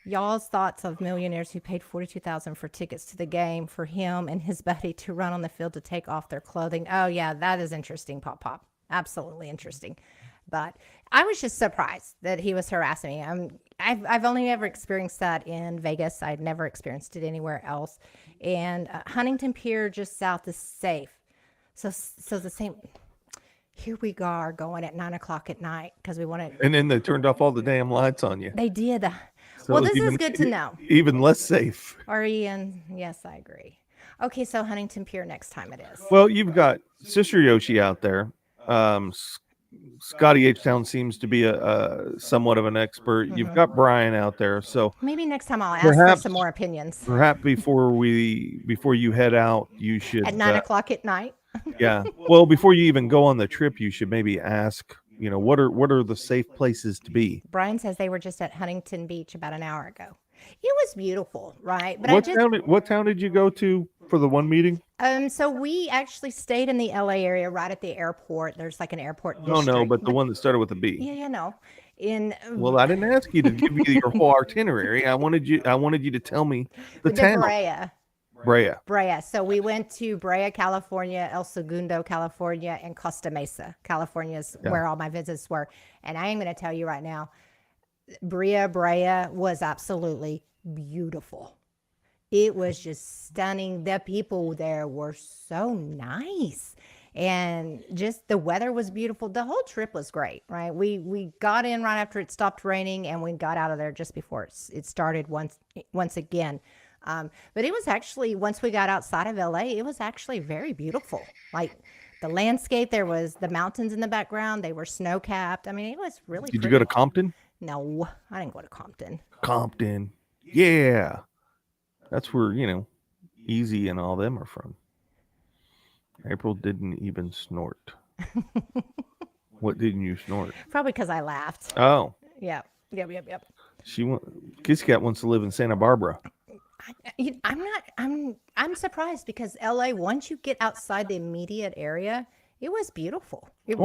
Y'all's thoughts of millionaires who paid $42,000 for tickets to the game for him and his buddy to run on the field to take off their clothing. Oh, yeah, that is interesting, Pop. Absolutely interesting. But I was just surprised that he was harassing me. I've only ever experienced that in Vegas. I'd never experienced it anywhere else. And Huntington Pier just south is safe. So the same. Here we are going at 9:00 at night because we wanted. And then they turned off all the damn lights on you. They did. So well, this is good to know. Even less safe. Ian, yes, I agree. Okay, so Huntington Pier next time it is. Well, you've got Sister Yoshi out there. Scotty H-Town seems to be a somewhat of an expert. Mm-hmm. You've got Brian out there, so maybe next time I'll ask for some more opinions. Perhaps before you head out, you should at 9:00 at night. Yeah. Well, before you even go on the trip, you should maybe ask, what are the safe places to be? Brian says they were just at Huntington Beach about an hour ago. It was beautiful, right? But what town did you go to for the one meeting? So we actually stayed in the LA area right at the airport. There's like an airport district. No, but the one that started with a B. Yeah, no. Well, I didn't ask you to give me your whole itinerary. I wanted you to tell me the town. Brea. So we went to Brea, California, El Segundo, California, and Costa Mesa, California is where all my visits were. And I am going to tell you right now, Brea was absolutely beautiful. It was just stunning. The people there were so nice. And just the weather was beautiful. The whole trip was great, right? We got in right after it stopped raining, and we got out of there just before it started once again. But it was actually, once we got outside of LA, it was actually very beautiful. Like the landscape, there was the mountains in the background. They were snow capped. I mean, it was really Did you go to Compton? No, I didn't go to Compton. Compton. Yeah. That's where, Easy and all them are from. April didn't even snort. What didn't you snort? Probably because I laughed. Oh. Yep. Kissy Cat wants to live in Santa Barbara. I'm surprised because LA, once you get outside the immediate area, it was beautiful. It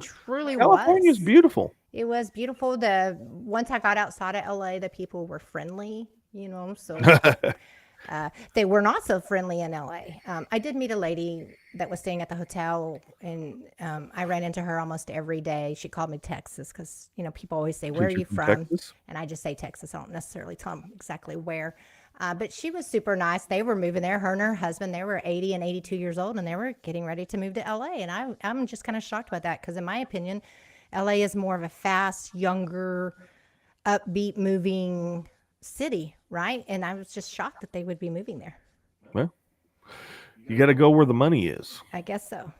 truly was. California's beautiful. It was beautiful. Once I got outside of LA, the people were friendly, so they were not so friendly in LA. I did meet a lady that was staying at the hotel, and I ran into her almost every day. She called me Texas because, people always say, where are you from? Texas? And I just say Texas. I don't necessarily tell them exactly where. But she was super nice. They were moving there. Her and her husband, they were 80 and 82 years old, and they were getting ready to move to LA. And I'm just kind of shocked about that because, in my opinion, LA is more of a fast, younger, upbeat, moving city, right? And I was just shocked that they would be moving there. Well, you got to go where the money is. I guess so.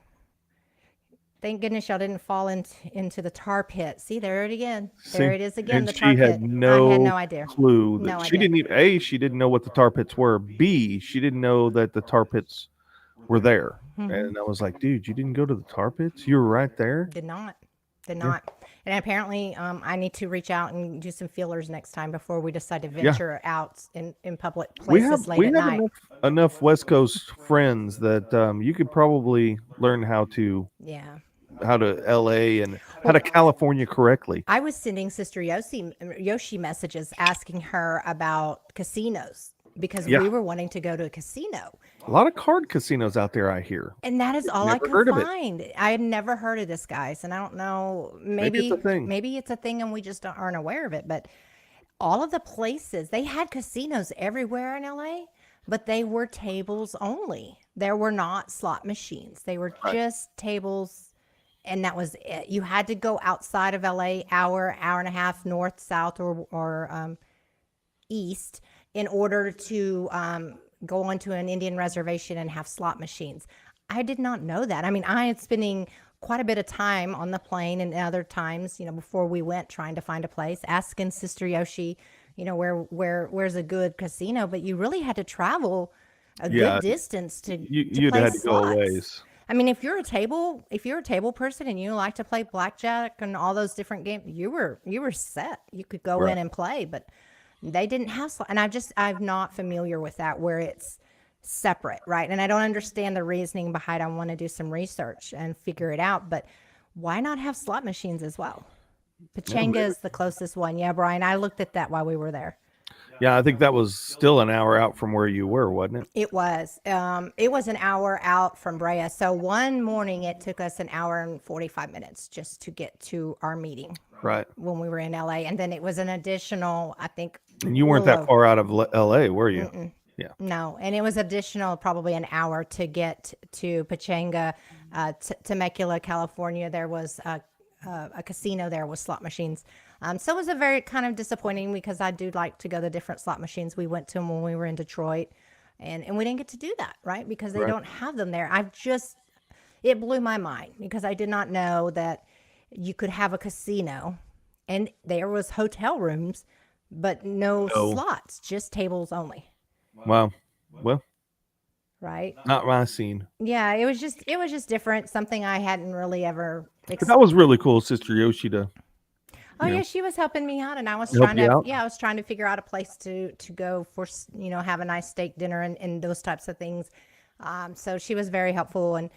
Thank goodness y'all didn't fall into the tar pit. See, there it again. There it is again. The tar pit. I had no idea. Clue. She didn't even, A, she didn't know what the tar pits were. B, she didn't know that the tar pits were there. Mm-hmm. And I was like, dude, you didn't go to the tar pits? You were right there? Did not. And apparently I need to reach out and do some feelers next time before we decide to venture out in public places late at night. We have enough West Coast friends that you could probably learn how to LA and how to California correctly. I was sending Sister Yoshi messages asking her about casinos because we were wanting to go to a casino. A lot of card casinos out there, I hear. And that is all I could find. I had never heard of this, guys. And I don't know, maybe it's a thing and we just aren't aware of it. But all of the places, they had casinos everywhere in LA, but they were tables only. There were not slot machines. They were just tables and that was it. You had to go outside of LA, hour and a half north, south, or east in order to go onto an Indian reservation and have slot machines. I did not know that. I mean, I had spending quite a bit of time on the plane and other times, before we went, trying to find a place, asking Sister Yoshi, where's a good casino, but you really had to travel a good distance to you'd play had to slots. go a ways. I mean, if you're a table person and you like to play blackjack and all those different games, you were set. You could go in and play, but they didn't have slots. And I'm not familiar with that, where it's separate, right? And I don't understand the reasoning behind. I want to do some research and figure it out, but why not have slot machines as well? Pachanga is the closest one. Yeah, Brian, I looked at that while we were there. Yeah, I think that was still an hour out from where you were, wasn't it? It was. It was an hour out from Brea. So one morning it took us an hour and 45 minutes just to get to our meeting. Right. When we were in LA. And then it was an additional, I think. And you weren't that far out of LA, were you? Mm-mm. Yeah. No. And it was additional, probably an hour to get to Pachanga, Temecula, California. There was a casino there with slot machines. So it was a very kind of disappointing, because I do like to go to different slot machines. We went to them when we were in Detroit, and we didn't get to do that, right? Because they don't have them there. It blew my mind, because I did not know that you could have a casino and there was hotel rooms, but no slots, just tables only. Wow. Well, right. Not my scene. Yeah, it was just different. Something I hadn't really ever. That was really cool, Sister Yoshi. Oh yeah, she was helping me out, and I was trying to figure out a place to go for, have a nice steak dinner and those types of things. So she was very helpful and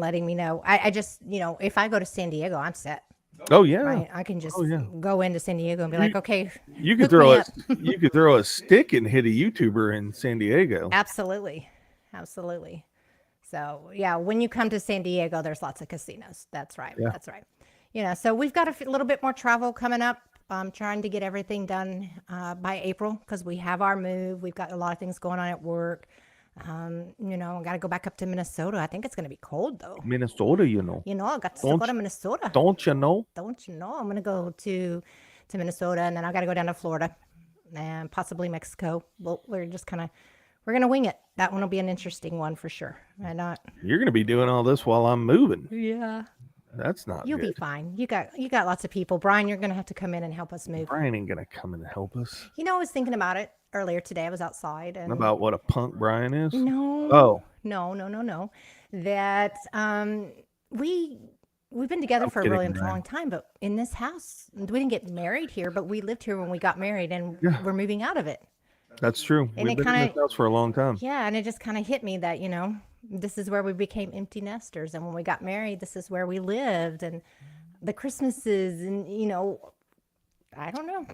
letting me know. I just, if I go to San Diego, I'm set. Oh yeah, right? I can just go into San Diego and be like, okay, you could throw a stick and hit a YouTuber in San Diego. Absolutely. So yeah, when you come to San Diego, there's lots of casinos. That's right. Yeah. That's right. So we've got a little bit more travel coming up. I'm trying to get everything done by April, because we have our move. We've got a lot of things going on at work. I got to go back up to Minnesota. I think it's going to be cold though. Minnesota, I got to go to Minnesota. Don't you know? I'm going to go to Minnesota, and then I got to go down to Florida and possibly Mexico. Well, we're going to wing it. That one will be an interesting one for sure. You're going to be doing all this while I'm moving. Yeah. That's not You'll good. be fine. You got lots of people. Brian, you're going to have to come in and help us move. Brian ain't going to come in and help us. I was thinking about it earlier today. I was outside. And about what a punk Brian is? No. Oh. No. That we've been together for a really long time, but in this house, we didn't get married here, but we lived here when we got married, and we're moving out of it. That's true. And we've been in this house for a long time. Yeah, and it just kind of hit me that, this is where we became empty nesters. And when we got married, this is where we lived. And the Christmases and, I don't know.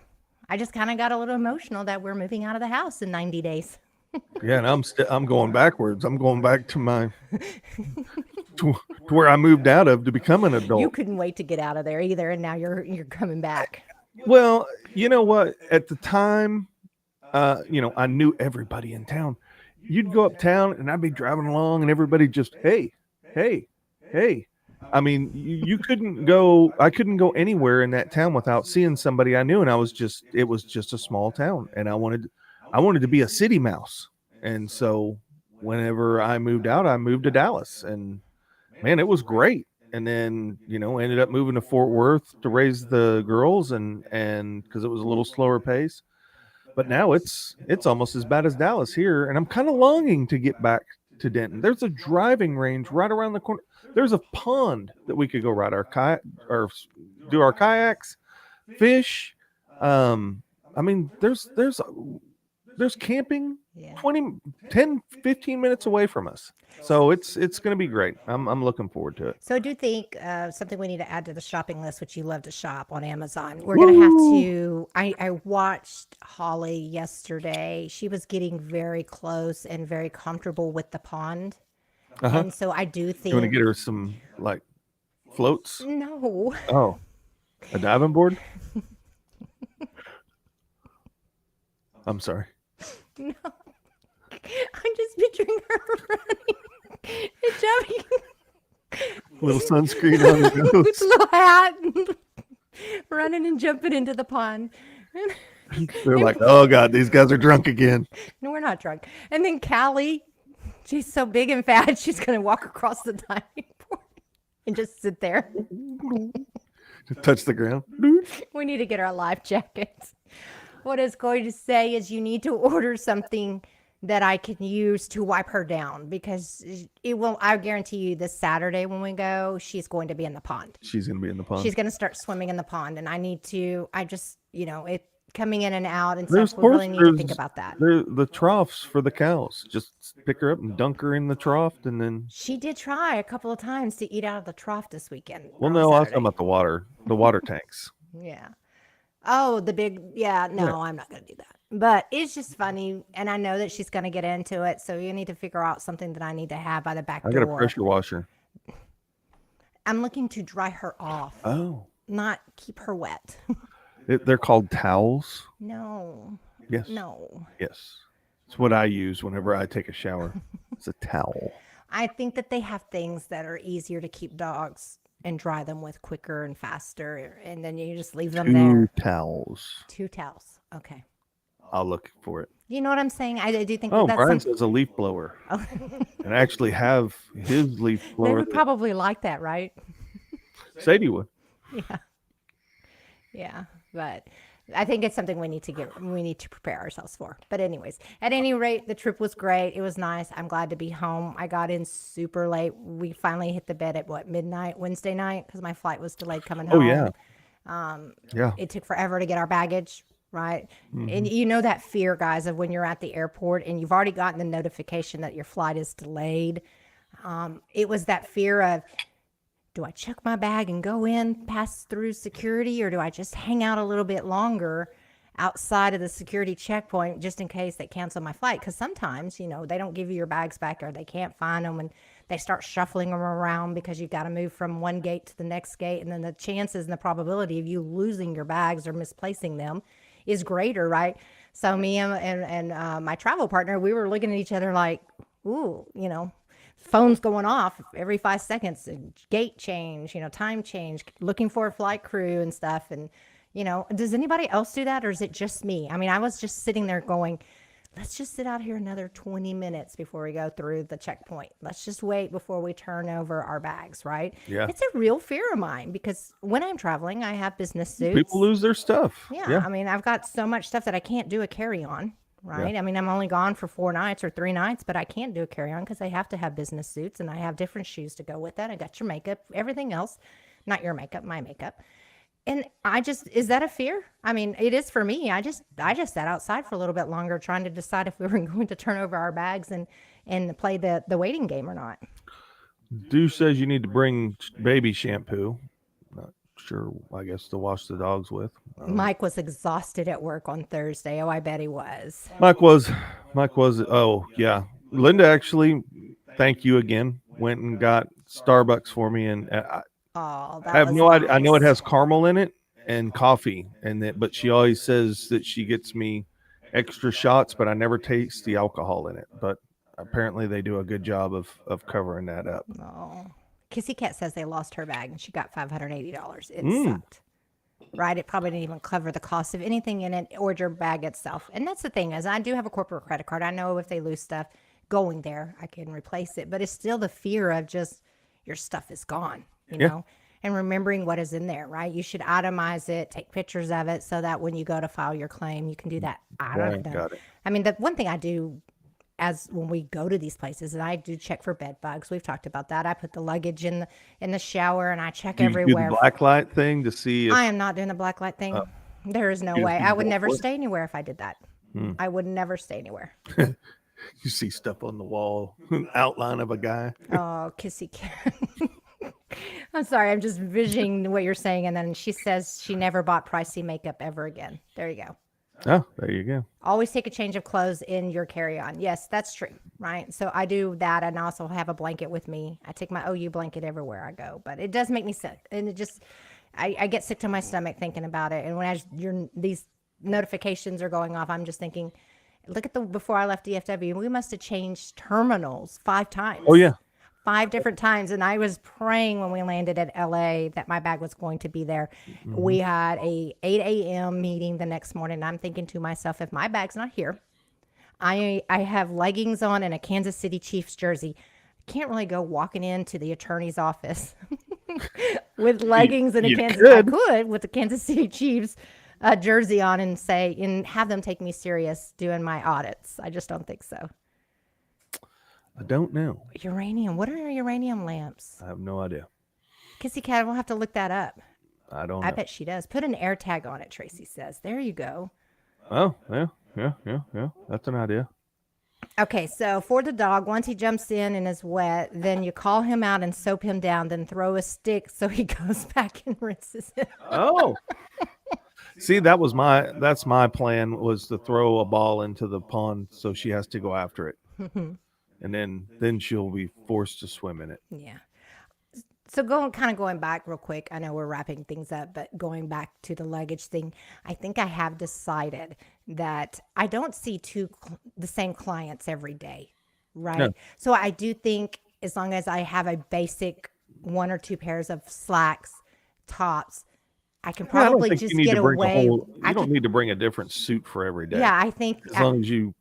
I just kind of got a little emotional that we're moving out of the house in 90 days. Yeah, and I'm going backwards. I'm going back to my to where I moved out of to become an adult. You couldn't wait to get out of there either, and now you're coming back. Well, you know what? At the time, I knew everybody in town. You'd go uptown and I'd be driving along and everybody just, hey. I mean, you couldn't go, I couldn't go anywhere in that town without seeing somebody I knew. And it was just a small town, and I wanted to be a city mouse. And so whenever I moved out, I moved to Dallas, and man, it was great. And then, ended up moving to Fort Worth to raise the girls and cause it was a little slower pace. But now it's almost as bad as Dallas here, and I'm kind of longing to get back to Denton. There's a driving range right around the corner. There's a pond that we could go ride our kayak or do our kayaks, fish. I mean, there's camping 10, 15 minutes away from us. So it's going to be great. I'm looking forward to it. So I do think something we need to add to the shopping list, which you love to shop on Amazon. We're going to have to, I watched Holly yesterday. She was getting very close and very comfortable with the pond. And so I do think. You want to get her some like floats? No. Oh, a diving board? I'm sorry. No. I'm just picturing her running and jumping. Little sunscreen on the with nose. a little hat, running and jumping into the pond. They're like, oh God, these guys are drunk again. No, we're not drunk. And then Callie, she's so big and fat, she's going to walk across the dining board and just sit there. Touch the ground. We need to get our life jackets. What it's going to say is you need to order something that I can use to wipe her down, because it will, I guarantee you this Saturday when we go, she's going to be in the pond. She's going to be in the pond. She's going to start swimming in the pond. And I just, it coming in and out and stuff. We really need to think about that. The troughs for the cows. Just pick her up and dunk her in the trough, and then. She did try a couple of times to eat out of the trough this weekend. Well, no, I was talking about the water tanks. Yeah. Oh, the big, no, I'm not going to do that. But it's just funny, and I know that she's going to get into it, so you need to figure out something that I need to have by the back door. I got a pressure washer. I'm looking to dry her off. Oh. Not keep her wet. They're called towels. No. Yes. No. Yes. It's what I use whenever I take a shower. It's a towel. I think that they have things that are easier to keep dogs and dry them with quicker and faster, and then you just leave them there. 2 towels. 2 towels. Okay. I'll look for it. You know what I'm saying? I do think Oh, that's Brian says a leaf blower. Oh. And I actually have his leaf They blower. would probably like that, right? Sadie would. Yeah. Yeah. But I think it's something we need to prepare ourselves for. But anyways, at any rate, the trip was great. It was nice. I'm glad to be home. I got in super late. We finally hit the bed at midnight, Wednesday night, because my flight was delayed coming home. Oh, yeah. Yeah. It took forever to get our baggage, right? Mm-hmm. And you know that fear, guys, of when you're at the airport and you've already gotten the notification that your flight is delayed. It was that fear of, do I check my bag and go in, pass through security, or do I just hang out a little bit longer outside of the security checkpoint just in case they cancel my flight? Because sometimes, they don't give you your bags back, or they can't find them, and they start shuffling them around because you've got to move from one gate to the next gate. And then the chances and the probability of you losing your bags or misplacing them is greater, right? So me and my travel partner, we were looking at each other like, ooh, phones going off every 5 seconds, gate change, time change, looking for a flight crew and stuff. And, does anybody else do that, or is it just me? I mean, I was just sitting there going, let's just sit out here another 20 minutes before we go through the checkpoint. Let's just wait before we turn over our bags, right? Yeah. It's a real fear of mine, because when I'm traveling, I have business suits. People lose their stuff. Yeah. I mean, I've got so much stuff that I can't do a carry-on. Right. Yeah. I mean, I'm only gone for 4 nights or 3 nights, but I can't do a carry-on because I have to have business suits, and I have different shoes to go with that. I got your makeup, everything else, not your makeup, my makeup. And is that a fear? I mean, it is for me. I just sat outside for a little bit longer trying to decide if we were going to turn over our bags and play the waiting game or not. Deuce says you need to bring baby shampoo. Not sure, I guess, to wash the dogs with. Mike was exhausted at work on Thursday. Oh, I bet he was. Mike was. Oh, yeah. Linda actually, thank you again, went and got Starbucks for me. And I have no idea. I know it has caramel in it and coffee, but she always says that she gets me extra shots, but I never taste the alcohol in it. But apparently they do a good job of covering that up. Oh, Kissy Cat says they lost her bag and she got $580. It sucked. Right? It probably didn't even cover the cost of anything in it or your bag itself. And that's the thing, is I do have a corporate credit card. I know if they lose stuff going there, I can replace it. But it's still the fear of just your stuff is gone, you know, and remembering what is in there, right? You should itemize it, take pictures of it so that when you go to file your claim, you can do that. I don't know. Got it. I mean, the one thing I do when we go to these places, and I do check for bed bugs. We've talked about that. I put the luggage in the shower, and I check everywhere. Do the black light thing to see if... I am not doing the black light thing. There is no way. I would never stay anywhere if I did that. I would never stay anywhere. You see stuff on the wall, outline of a guy. Oh, Kissy Cat. I'm sorry. I'm just visioning what you're saying. And then she says she never bought pricey makeup ever again. There you go. Oh, there you go. Always take a change of clothes in your carry-on. Yes, that's true, right? So I do that, and I also have a blanket with me. I take my OU blanket everywhere I go, but it does make me sick, and it just I get sick to my stomach thinking about it. And when these notifications are going off, I'm just thinking, look at before I left DFW, we must have changed terminals 5 times. Oh yeah, 5 different times. And I was praying when we landed at LA that my bag was going to be there. We had a 8 a.m. meeting the next morning. And I'm thinking to myself, if my bag's not here, I have leggings on and a Kansas City Chiefs jersey. I can't really go walking into the attorney's office with leggings and a Kansas. I could with the Kansas City Chiefs jersey on and have them take me serious doing my audits. I just don't think so. I don't know. Uranium. What are uranium lamps? I have no idea. Kissy Cat, we'll have to look that up. I don't know. I bet she does. Put an air tag on it, Tracy says. There you go. Oh, yeah. That's an idea. Okay, so for the dog, once he jumps in and is wet, then you call him out and soap him down, then throw a stick so he goes back and rinses it. Oh. See, that's my plan, was to throw a ball into the pond so she has to go after it. And then she'll be forced to swim in it. Yeah. So going back real quick, I know we're wrapping things up, but going back to the luggage thing, I think I have decided that I don't see the same clients every day, right? No. So I do think as long as I have a basic 1 or 2 pairs of slacks, tops, I can probably just get away. You don't need to bring a different suit for every day. Yeah, I think as long as you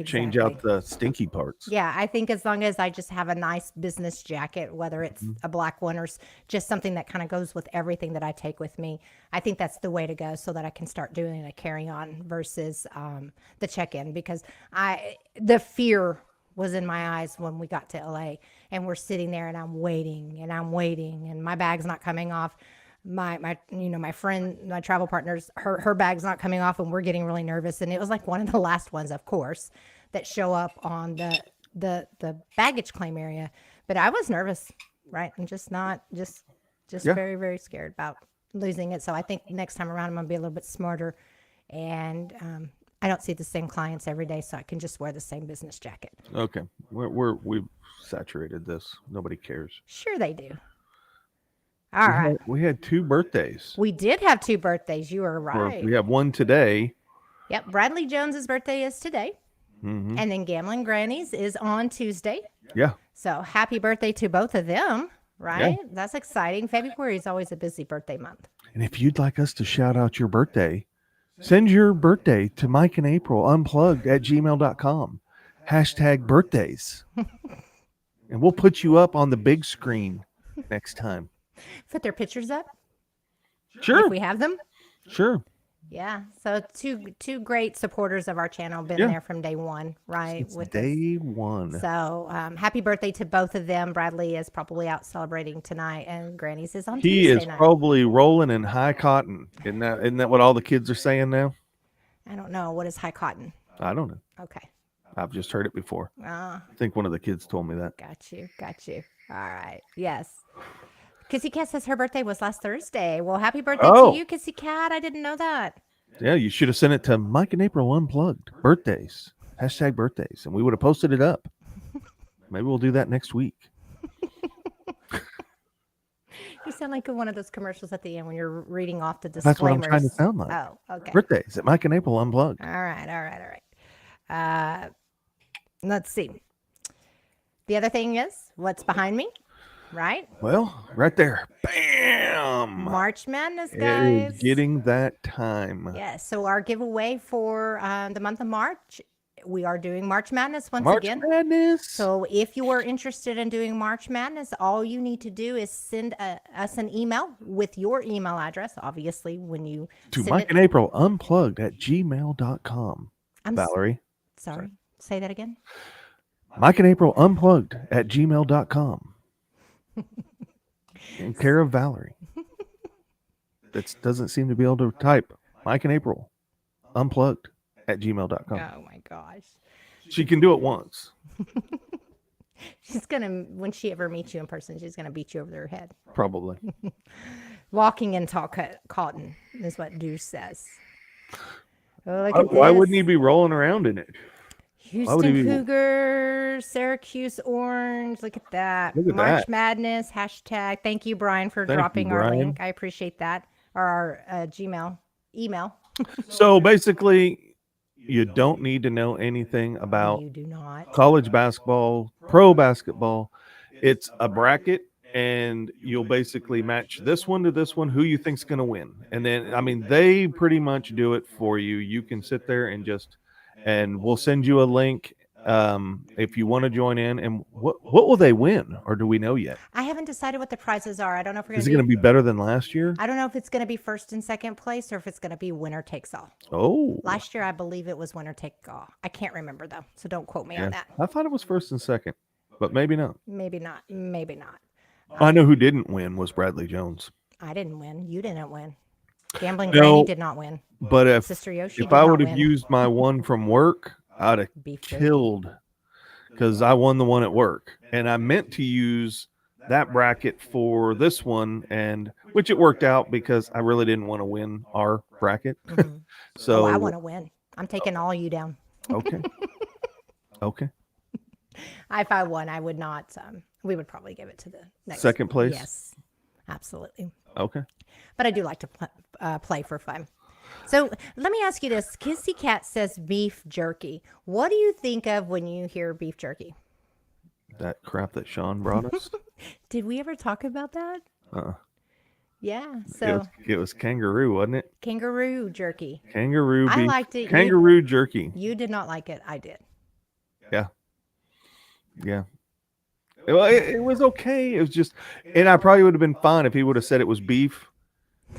change exactly. out the stinky parts. Yeah, I think as long as I just have a nice business jacket, whether it's a black one or just something that kind of goes with everything that I take with me, I think that's the way to go so that I can start doing a carry-on versus the check-in, because the fear was in my eyes when we got to LA and we're sitting there and I'm waiting and my bag's not coming off. My friend, my travel partners, her bag's not coming off and we're getting really nervous. And it was like one of the last ones, of course, that show up on the baggage claim area. But I was nervous, right? I'm just very, very scared about losing it. So I think next time around I'm going to be a little bit smarter. And I don't see the same clients every day, so I can just wear the same business jacket. Okay. We've saturated this. Nobody cares. Sure they do. All right. We had 2 birthdays. We did have 2 birthdays. You are right. We have one today. Yep. Bradley Jones's birthday is today. Mm-hmm. And then Gambling Granny's is on Tuesday. Yeah. So happy birthday to both of them, right? Yeah. That's exciting. February is always a busy birthday month. And if you'd like us to shout out your birthday, send your birthday to Mike and April Unplugged at gmail.com. #birthdays. And we'll put you up on the big screen next time. Put their pictures up. Sure. If we have them. Sure. Yeah. So two great supporters of our channel, been there from day one, right? Since day one. So happy birthday to both of them. Bradley is probably out celebrating tonight, and Granny's is on Tuesday night. He is probably rolling in high cotton. Isn't that what all the kids are saying now? I don't know. What is high cotton? I don't know. Okay. I've just heard it before. I think one of the kids told me that. Got you. All right. Yes. Kissy Cat says her birthday was last Thursday. Well, happy birthday to you, Kissy Cat. I didn't know that. Yeah, you should have sent it to Mike and April Unplugged. Birthdays. #birthdays. And we would have posted it up. Maybe we'll do that next week. You sound like one of those commercials at the end when you're reading off the disclaimers. That's what I'm trying to sound like. Oh, okay. Birthdays at Mike and April Unplugged. All right. Let's see. The other thing is, what's behind me? Right? Well, right there. Bam! March Madness, guys. It is getting that time. Yes. So our giveaway for the month of March, we are doing March Madness once again. March Madness. So if you are interested in doing March Madness, all you need to do is send us an email with your email address, obviously, when you to Mike and April Unplugged at gmail.com. Valerie. Sorry. Say that again. Mike and April Unplugged at gmail.com. In care of Valerie. That doesn't seem to be able to type. Mike and April Unplugged at gmail.com. Oh my gosh. She can do it once. She's gonna, when she ever meets you in person, she's gonna beat you over their head. Probably. Walking in tall cotton is what Deuce says. Oh, why wouldn't he be rolling around in it? Houston Cougars, Syracuse Orange. Look at that. March Madness #. Thank you, Brian, for dropping our link. I appreciate that. Or our email. So basically, you don't need to know anything about you do not. college basketball, pro basketball. It's a bracket, and you'll basically match this one to this one, who you think's going to win. And then, I mean, they pretty much do it for you. You can sit there and we'll send you a link if you want to join in. And what will they win, or do we know yet? I haven't decided what the prizes are. I don't know if we're Is going it going to be better than last year? I don't know if it's going to be first and second place or if it's going to be winner takes all. Oh, Last year, I believe it was winner take all. I can't remember though, so don't quote me on that. I thought it was first and second, but maybe not. Maybe not. Maybe not. I know who didn't win was Bradley Jones. I didn't win. You didn't win. Gambling No, Granny did not win. But Sister Yoshi if did I not would have win. used my one from work, I'd have Beef jerky. killed, because I won the one at work, and I meant to use that bracket for this one, and which it worked out because I really didn't want to win our bracket. Mhm. So Oh, I want to win. I'm taking all you down. okay, okay. If I won, I would not. We would probably give it to the next Second place? Yes, absolutely. Okay. But I do like to play for fun. So let me ask you this. Kissy Cat says beef jerky. What do you think of when you hear beef jerky? That crap that Sean brought us. Did we ever talk about that? Yeah. So It was kangaroo, wasn't it? kangaroo jerky. Kangaroo beef. I liked it. Kangaroo jerky. You did not like it. I did. Yeah. Well, it was okay. It was just, and I probably would have been fine if he would have said it was beef,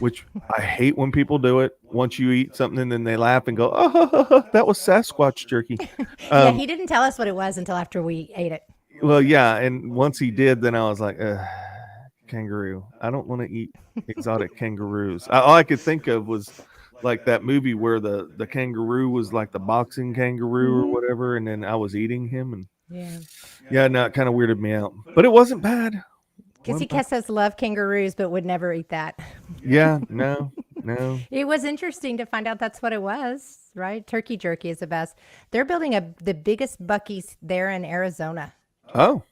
which I hate when people do it. Once you eat something and then they laugh and go, oh, that was Sasquatch jerky. Yeah, he didn't tell us what it was until after we ate it. Well, yeah. And once he did, then I was like, kangaroo. I don't want to eat exotic kangaroos. All I could think of was like that movie where the kangaroo was like the boxing kangaroo or whatever. And then I was eating him, and yeah, no, it kind of weirded me out, but it wasn't bad. Kissy Cat says love kangaroos, but would never eat that. Yeah, no. It was interesting to find out that's what it was, right? Turkey jerky is the best. They're building the biggest Buc-ee's there in Arizona. Oh,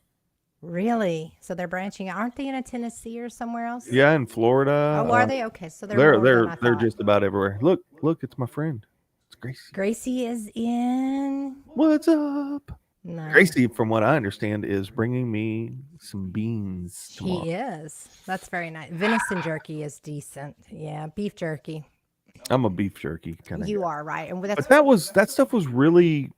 Really? So they're branching. Aren't they in a Tennessee or somewhere else? yeah, in Florida. Oh, are they? Okay, so they're more than I they're thought. just about everywhere. Look, it's my friend. It's Gracie. Gracie is in. What's up? No, Gracie, from what I understand, is bringing me some beans tomorrow. he is. That's very nice. Venison jerky is decent. Yeah, beef jerky. I'm a beef jerky kind of. You are right, and that's But that stuff was really,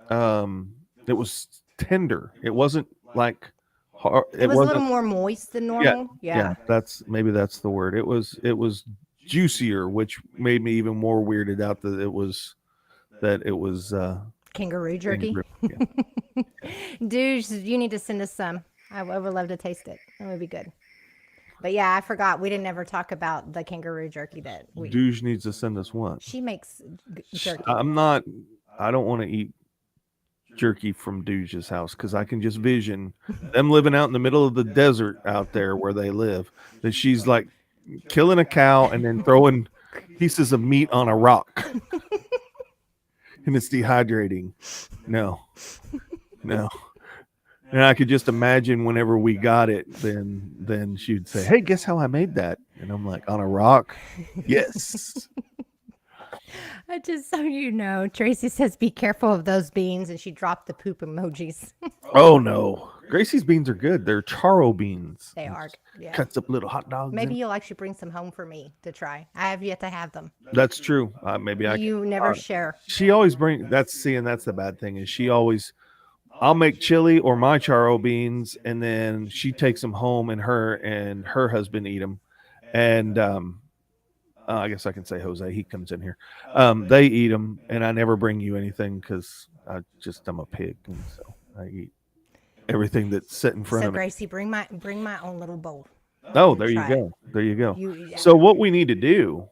it was tender. It wasn't like hard. it was a little wasn't. more moist than normal. Yeah, that's the word. It was juicier, which made me even more weirded out that it was Kangaroo jerky. kangaroo. Yeah. Dude, you need to send us some. I would love to taste it. It would be good. But yeah, I forgot. We didn't ever talk about the kangaroo jerky that we. Douche needs to send us one. She makes jerky. I don't want to eat jerky from Douche's house because I can just vision them living out in the middle of the desert out there where they live. That she's like killing a cow and then throwing pieces of meat on a rock. And it's dehydrating. No. And I could just imagine whenever we got it, then she'd say, "Hey, guess how I made that?" And I'm like, "On a rock?" Yes. Just so you know, Tracy says, "Be careful of those beans," and she dropped the poop emojis. Oh no, Gracie's beans are good. They're charo beans. They are. Yeah. Cuts up little hot dogs. Maybe you'll actually bring some home for me to try. I have yet to have them. That's true. Maybe I. You never share. She always brings. That's the bad thing is she always. I'll make chili or my charo beans, and then she takes them home, and her husband eat them, and I guess I can say Jose. He comes in here. They eat them, and I never bring you anything because I'm a pig, and so I eat everything that's set in front So of me. Gracie, bring my own little bowl. Oh, there you Try go. There you go. Yeah. So what we need to do?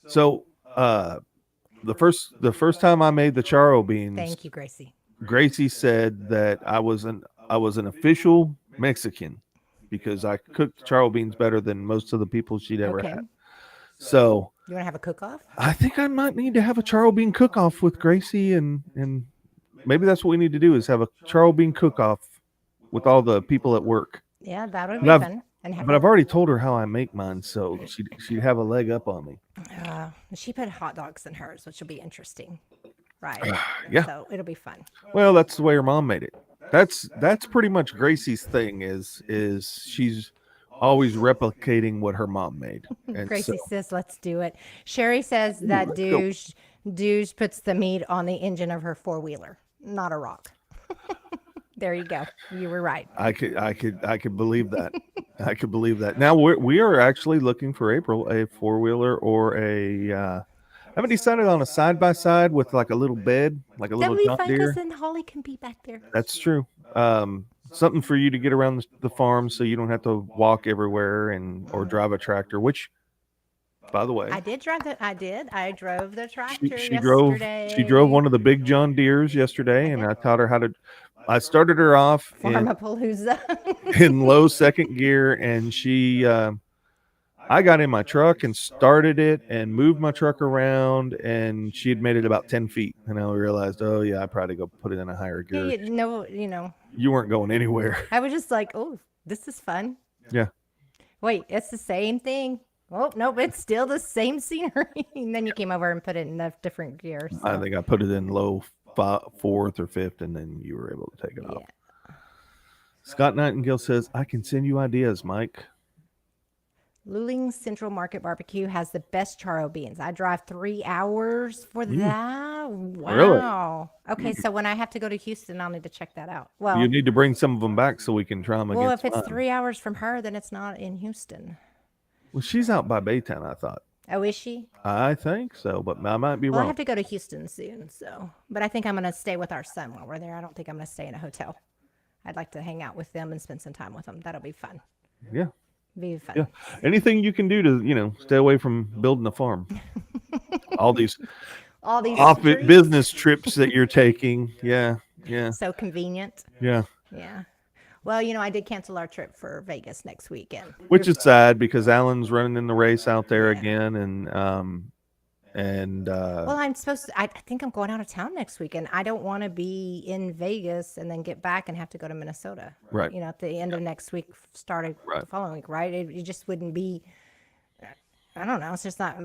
So the first time I made the charo beans, Thank you, Gracie. Gracie said that I was an official Mexican because I cooked charo beans better than most of the people she'd ever Okay. had. So You want to have a cook-off? I think I might need to have a charo bean cook-off with Gracie, and maybe that's what we need to do is have a charo bean cook-off with all the people at work. Yeah, that would be But fun. And But I've already told her how I make mine, so she'd have a leg up on me. she put hot dogs in hers, which will be interesting. Right. Yeah. So it'll be fun. Well, that's the way her mom made it. That's pretty much Gracie's thing. Is she's always replicating what her mom made, and Gracie so says, let's do it. Sherry says that let's go. douche puts the meat on the engine of her four-wheeler, not a rock. There you go. You were right. I could believe that. I could believe that. Now we are actually looking for April a 4-wheeler or a. I haven't decided on a side by side with like a little bed, like a That little would be John fun Deere. because then Holly can be back there. That's true. Something for you to get around the farm, so you don't have to walk everywhere or drive a tractor. Which, by the way, I did drive the. I did. I drove the tractor she drove. yesterday. She drove one of the big John Deeres yesterday, and I taught her how to. I started her off Farmapalooza. in low second gear, and she. I got in my truck and started it and moved my truck around, and she had made it about 10 feet. And I realized, oh yeah, I probably go put it in a higher gear. You weren't going anywhere. I was just like, oh, this is fun. Yeah. Wait, it's the same thing. Oh, nope, it's still the same scenery. And then you came over and put it in a different gear. So. I think I put it in low fourth or fifth, and then you were able to take it off. Scott Nightengale says, I can send you ideas, Mike. Luling Central Market Barbecue has the best charo beans. I drive 3 hours for that. Wow. Really? Okay, so when I have to go to Houston, I'll need to check that out. Well, you need to bring some of them back so we can try them again. Well, if it's 3 hours from her, then it's not in Houston. Well, she's out by Baytown, I thought. Oh, is she? I think so, but I might be wrong. I have to go to Houston soon, but I think I'm going to stay with our son while we're there. I don't think I'm going to stay in a hotel. I'd like to hang out with them and spend some time with them. That'll be fun. Yeah. Be fun. Yeah. Anything you can do to, stay away from building a farm. all these off business trips that you're taking. Yeah. Yeah. So convenient. Yeah. Yeah. Well, I did cancel our trip for Vegas next weekend. Which is sad because Alan's running in the race out there again, and well, I'm supposed to. I think I'm going out of town next weekend. I don't want to be in Vegas and then get back and have to go to Minnesota. Right. At the end of next week, started the following week. Right. It just wouldn't be. I don't know. It's just not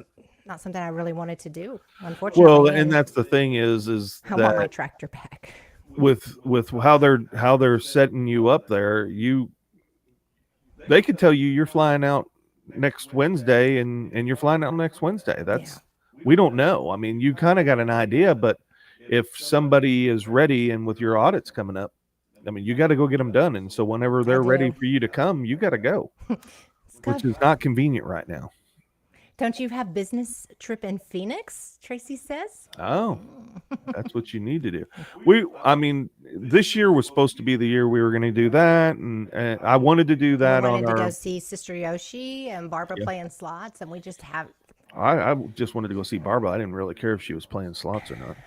something I really wanted to do. Unfortunately. Well, and that's the thing is I want my tractor back. With how they're setting you up there, they could tell you're flying out next Wednesday and you're flying out next Wednesday. We don't know. I mean, you kind of got an idea, but if somebody is ready and with your audits coming up, I mean, you got to go get them done. And so whenever they're ready for you to come, you got to go, which is not convenient right now. Don't you have business trip in Phoenix? Tracy says. Oh, that's what you need to do. This year was supposed to be the year we were going to do that, and I wanted to do that. I wanted to go see Sister Yoshi and Barbara playing slots, and we just have. I just wanted to go see Barbara. I didn't really care if she was playing slots or not.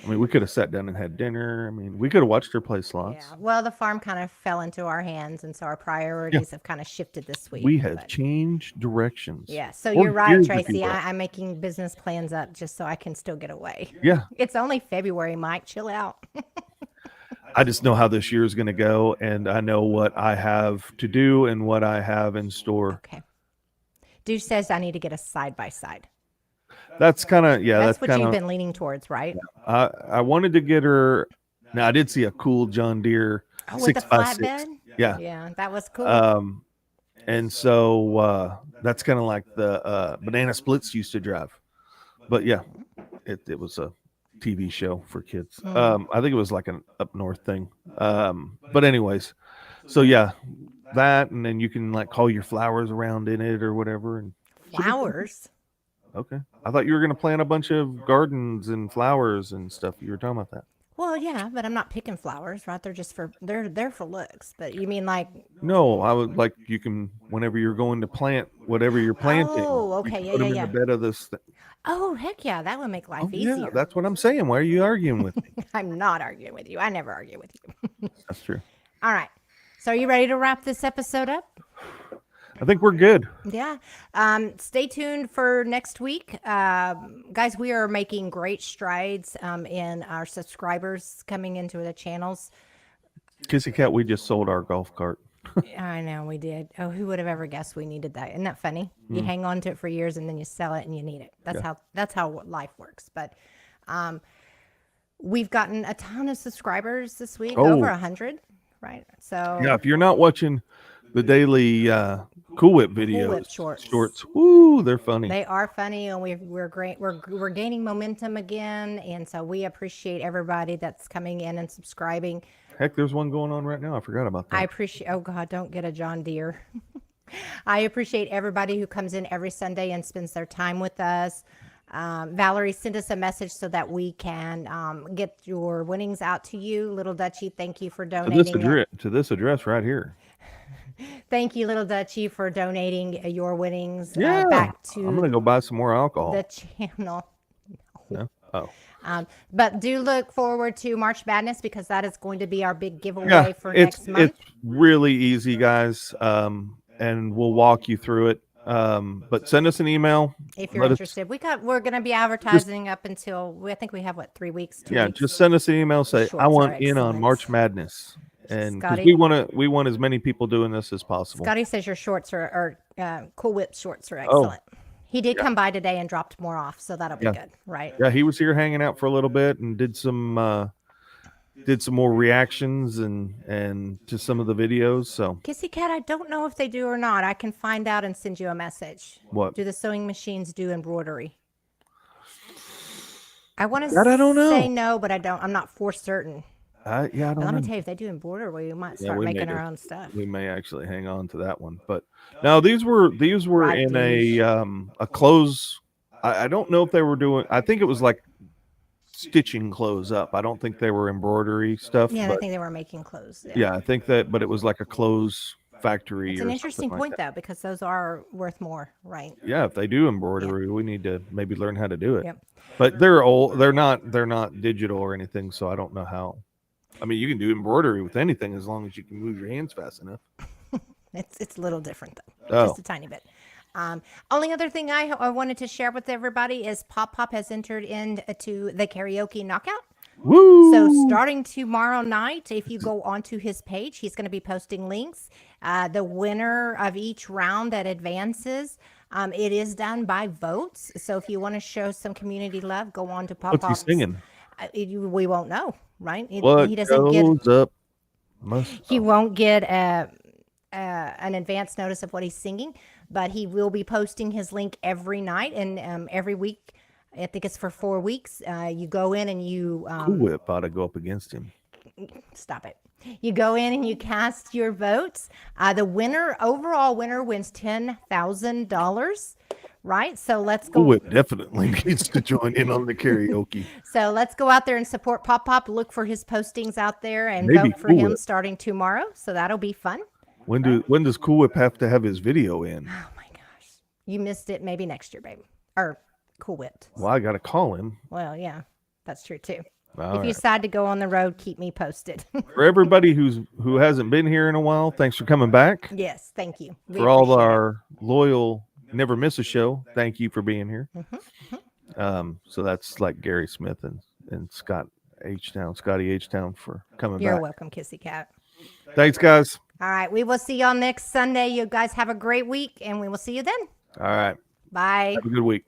I mean, we could have sat down and had dinner. I mean, we could have watched her play slots. Yeah. Well, the farm kind of fell into our hands, and so our priorities have kind of shifted this week. We have changed directions. Yeah. So you're right, Tracy. I'm making business plans up just so I can still get away. Yeah. It's only February, Mike. Chill out. I just know how this year is going to go, and I know what I have to do and what I have in store. Okay. Dude says I need to get a side-by-side. That's kind of, That's what you've been leaning towards, right? I wanted to get her. Now, I did see a cool John Deere 6x6. Yeah. Yeah, that was cool. And so that's kind of like the Banana Splits used to drive. But yeah, it was a TV show for kids. I think it was like an up north thing. But anyways, so yeah, that, and then you can like call your flowers around in it or whatever. And flowers? Okay. I thought you were going to plant a bunch of gardens and flowers and stuff. You were talking about that. Well, yeah, but I'm not picking flowers, right? They're for looks. But you mean like? No, I would like you can, whenever you're going to plant whatever you're planting. Oh, okay, put them in the bed of this thing. Oh, heck yeah, that would make life easier. Yeah, that's what I'm saying. Why are you arguing with me? I'm not arguing with you. I never argue with you. That's true. All right. So are you ready to wrap this episode up? I think we're good. Yeah. Stay tuned for next week. Guys, we are making great strides in our subscribers coming into the channels. Kissy Cat, we just sold our golf cart. I know we did. Oh, who would have ever guessed we needed that? Isn't that funny? You hang on to it for years and then you sell it and you need it. That's how life works. But we've gotten a ton of subscribers this week, Oh. over 100, right? So Yeah, if you're not watching the daily Cool Whip videos, Whip shorts. woo, they're funny. They are funny, and we're great. We're gaining momentum again, and so we appreciate everybody that's coming in and subscribing. Heck, there's one going on right now. I forgot about that. I appreciate. Oh God, don't get a John Deere. I appreciate everybody who comes in every Sunday and spends their time with us. Valerie, send us a message so that we can get your winnings out to you. Little Dutchie, thank you for donating. To this address right here. Thank you, Little Dutchie, for donating your winnings Yeah, back to I'm gonna go buy some more alcohol. the channel. No? Oh, But do look forward to March Madness, because that is going to be our big giveaway yeah, for next month. it's really easy, guys, and we'll walk you through it. But send us an email If you're interested. We're going to be advertising up until I think we have 3 weeks. 2 weeks. Just send us an email. Say Shorts I want are in on excellent. March Madness, and because Scotty? we want as many people doing this as possible. Scotty says your shorts are Cool Whip shorts are excellent. He did come by today and dropped more off, so that'll be good, right? Yeah, he was here hanging out for a little bit and did some more reactions and to some of the videos. So Kissy Cat, I don't know if they do or not. I can find out and send you a message. What? Do the sewing machines do embroidery? I want to That I don't know. say no, but I'm not for certain. I don't But let know. me tell you, if they do embroidery, we might Yeah, start we may making our do. own stuff. We may actually hang on to that one, but no, these were Right, in a close. I don't know if they were doing. I think it was like stitching clothes up. I don't think they were embroidery stuff. Yeah, I but think they were making clothes. yeah, I think that, but it was like a clothes factory. It's or an interesting something like point, that. though, because those are worth more, right? Yeah, if they do embroidery, we need to maybe learn how to do it. Yep. But they're old. They're not digital or anything, so I don't know how. I mean, you can do embroidery with anything as long as you can move your hands fast enough. It's a little different, though, Oh. just a tiny bit. Only other thing I wanted to share with everybody is Pop has entered into the karaoke knockout. Woo! So starting tomorrow night, if you go onto his page, he's going to be posting links. The winner of each round that advances, it is done by votes. So if you want to show some community love, go on to Pop. What's he singing? We won't know, right? What He doesn't get. goes up? He won't get an advance notice of what he's singing, but he will be posting his link every night and every week. I think it's for 4 weeks. You go in and you Cool Whip ought to go up against him. stop it. You go in and you cast your votes. The overall winner wins $10,000. Right, so let's go. Cool Whip definitely needs to join in on the karaoke. So let's go out there and support Pop. Look for his postings out there and Maybe vote for Cool him Whip. starting tomorrow. So that'll be fun. When does Cool Whip have to have his video in? Oh my gosh, you missed it. Maybe next year, baby. Or Cool Whipped. Well, I got to call him. Well, yeah, that's true too. All If right. you decide to go on the road, keep me posted. For everybody who hasn't been here in a while, thanks for coming back. Yes, thank you. We For all appreciate it. our loyal, never miss a show, thank you for being here. So that's like Gary Smith and Scotty H Town for coming You're back. welcome, Kissy Cat. Thanks, guys. All right, we will see y'all next Sunday. You guys have a great week, and we will see you then. All right. Bye. Have a good week.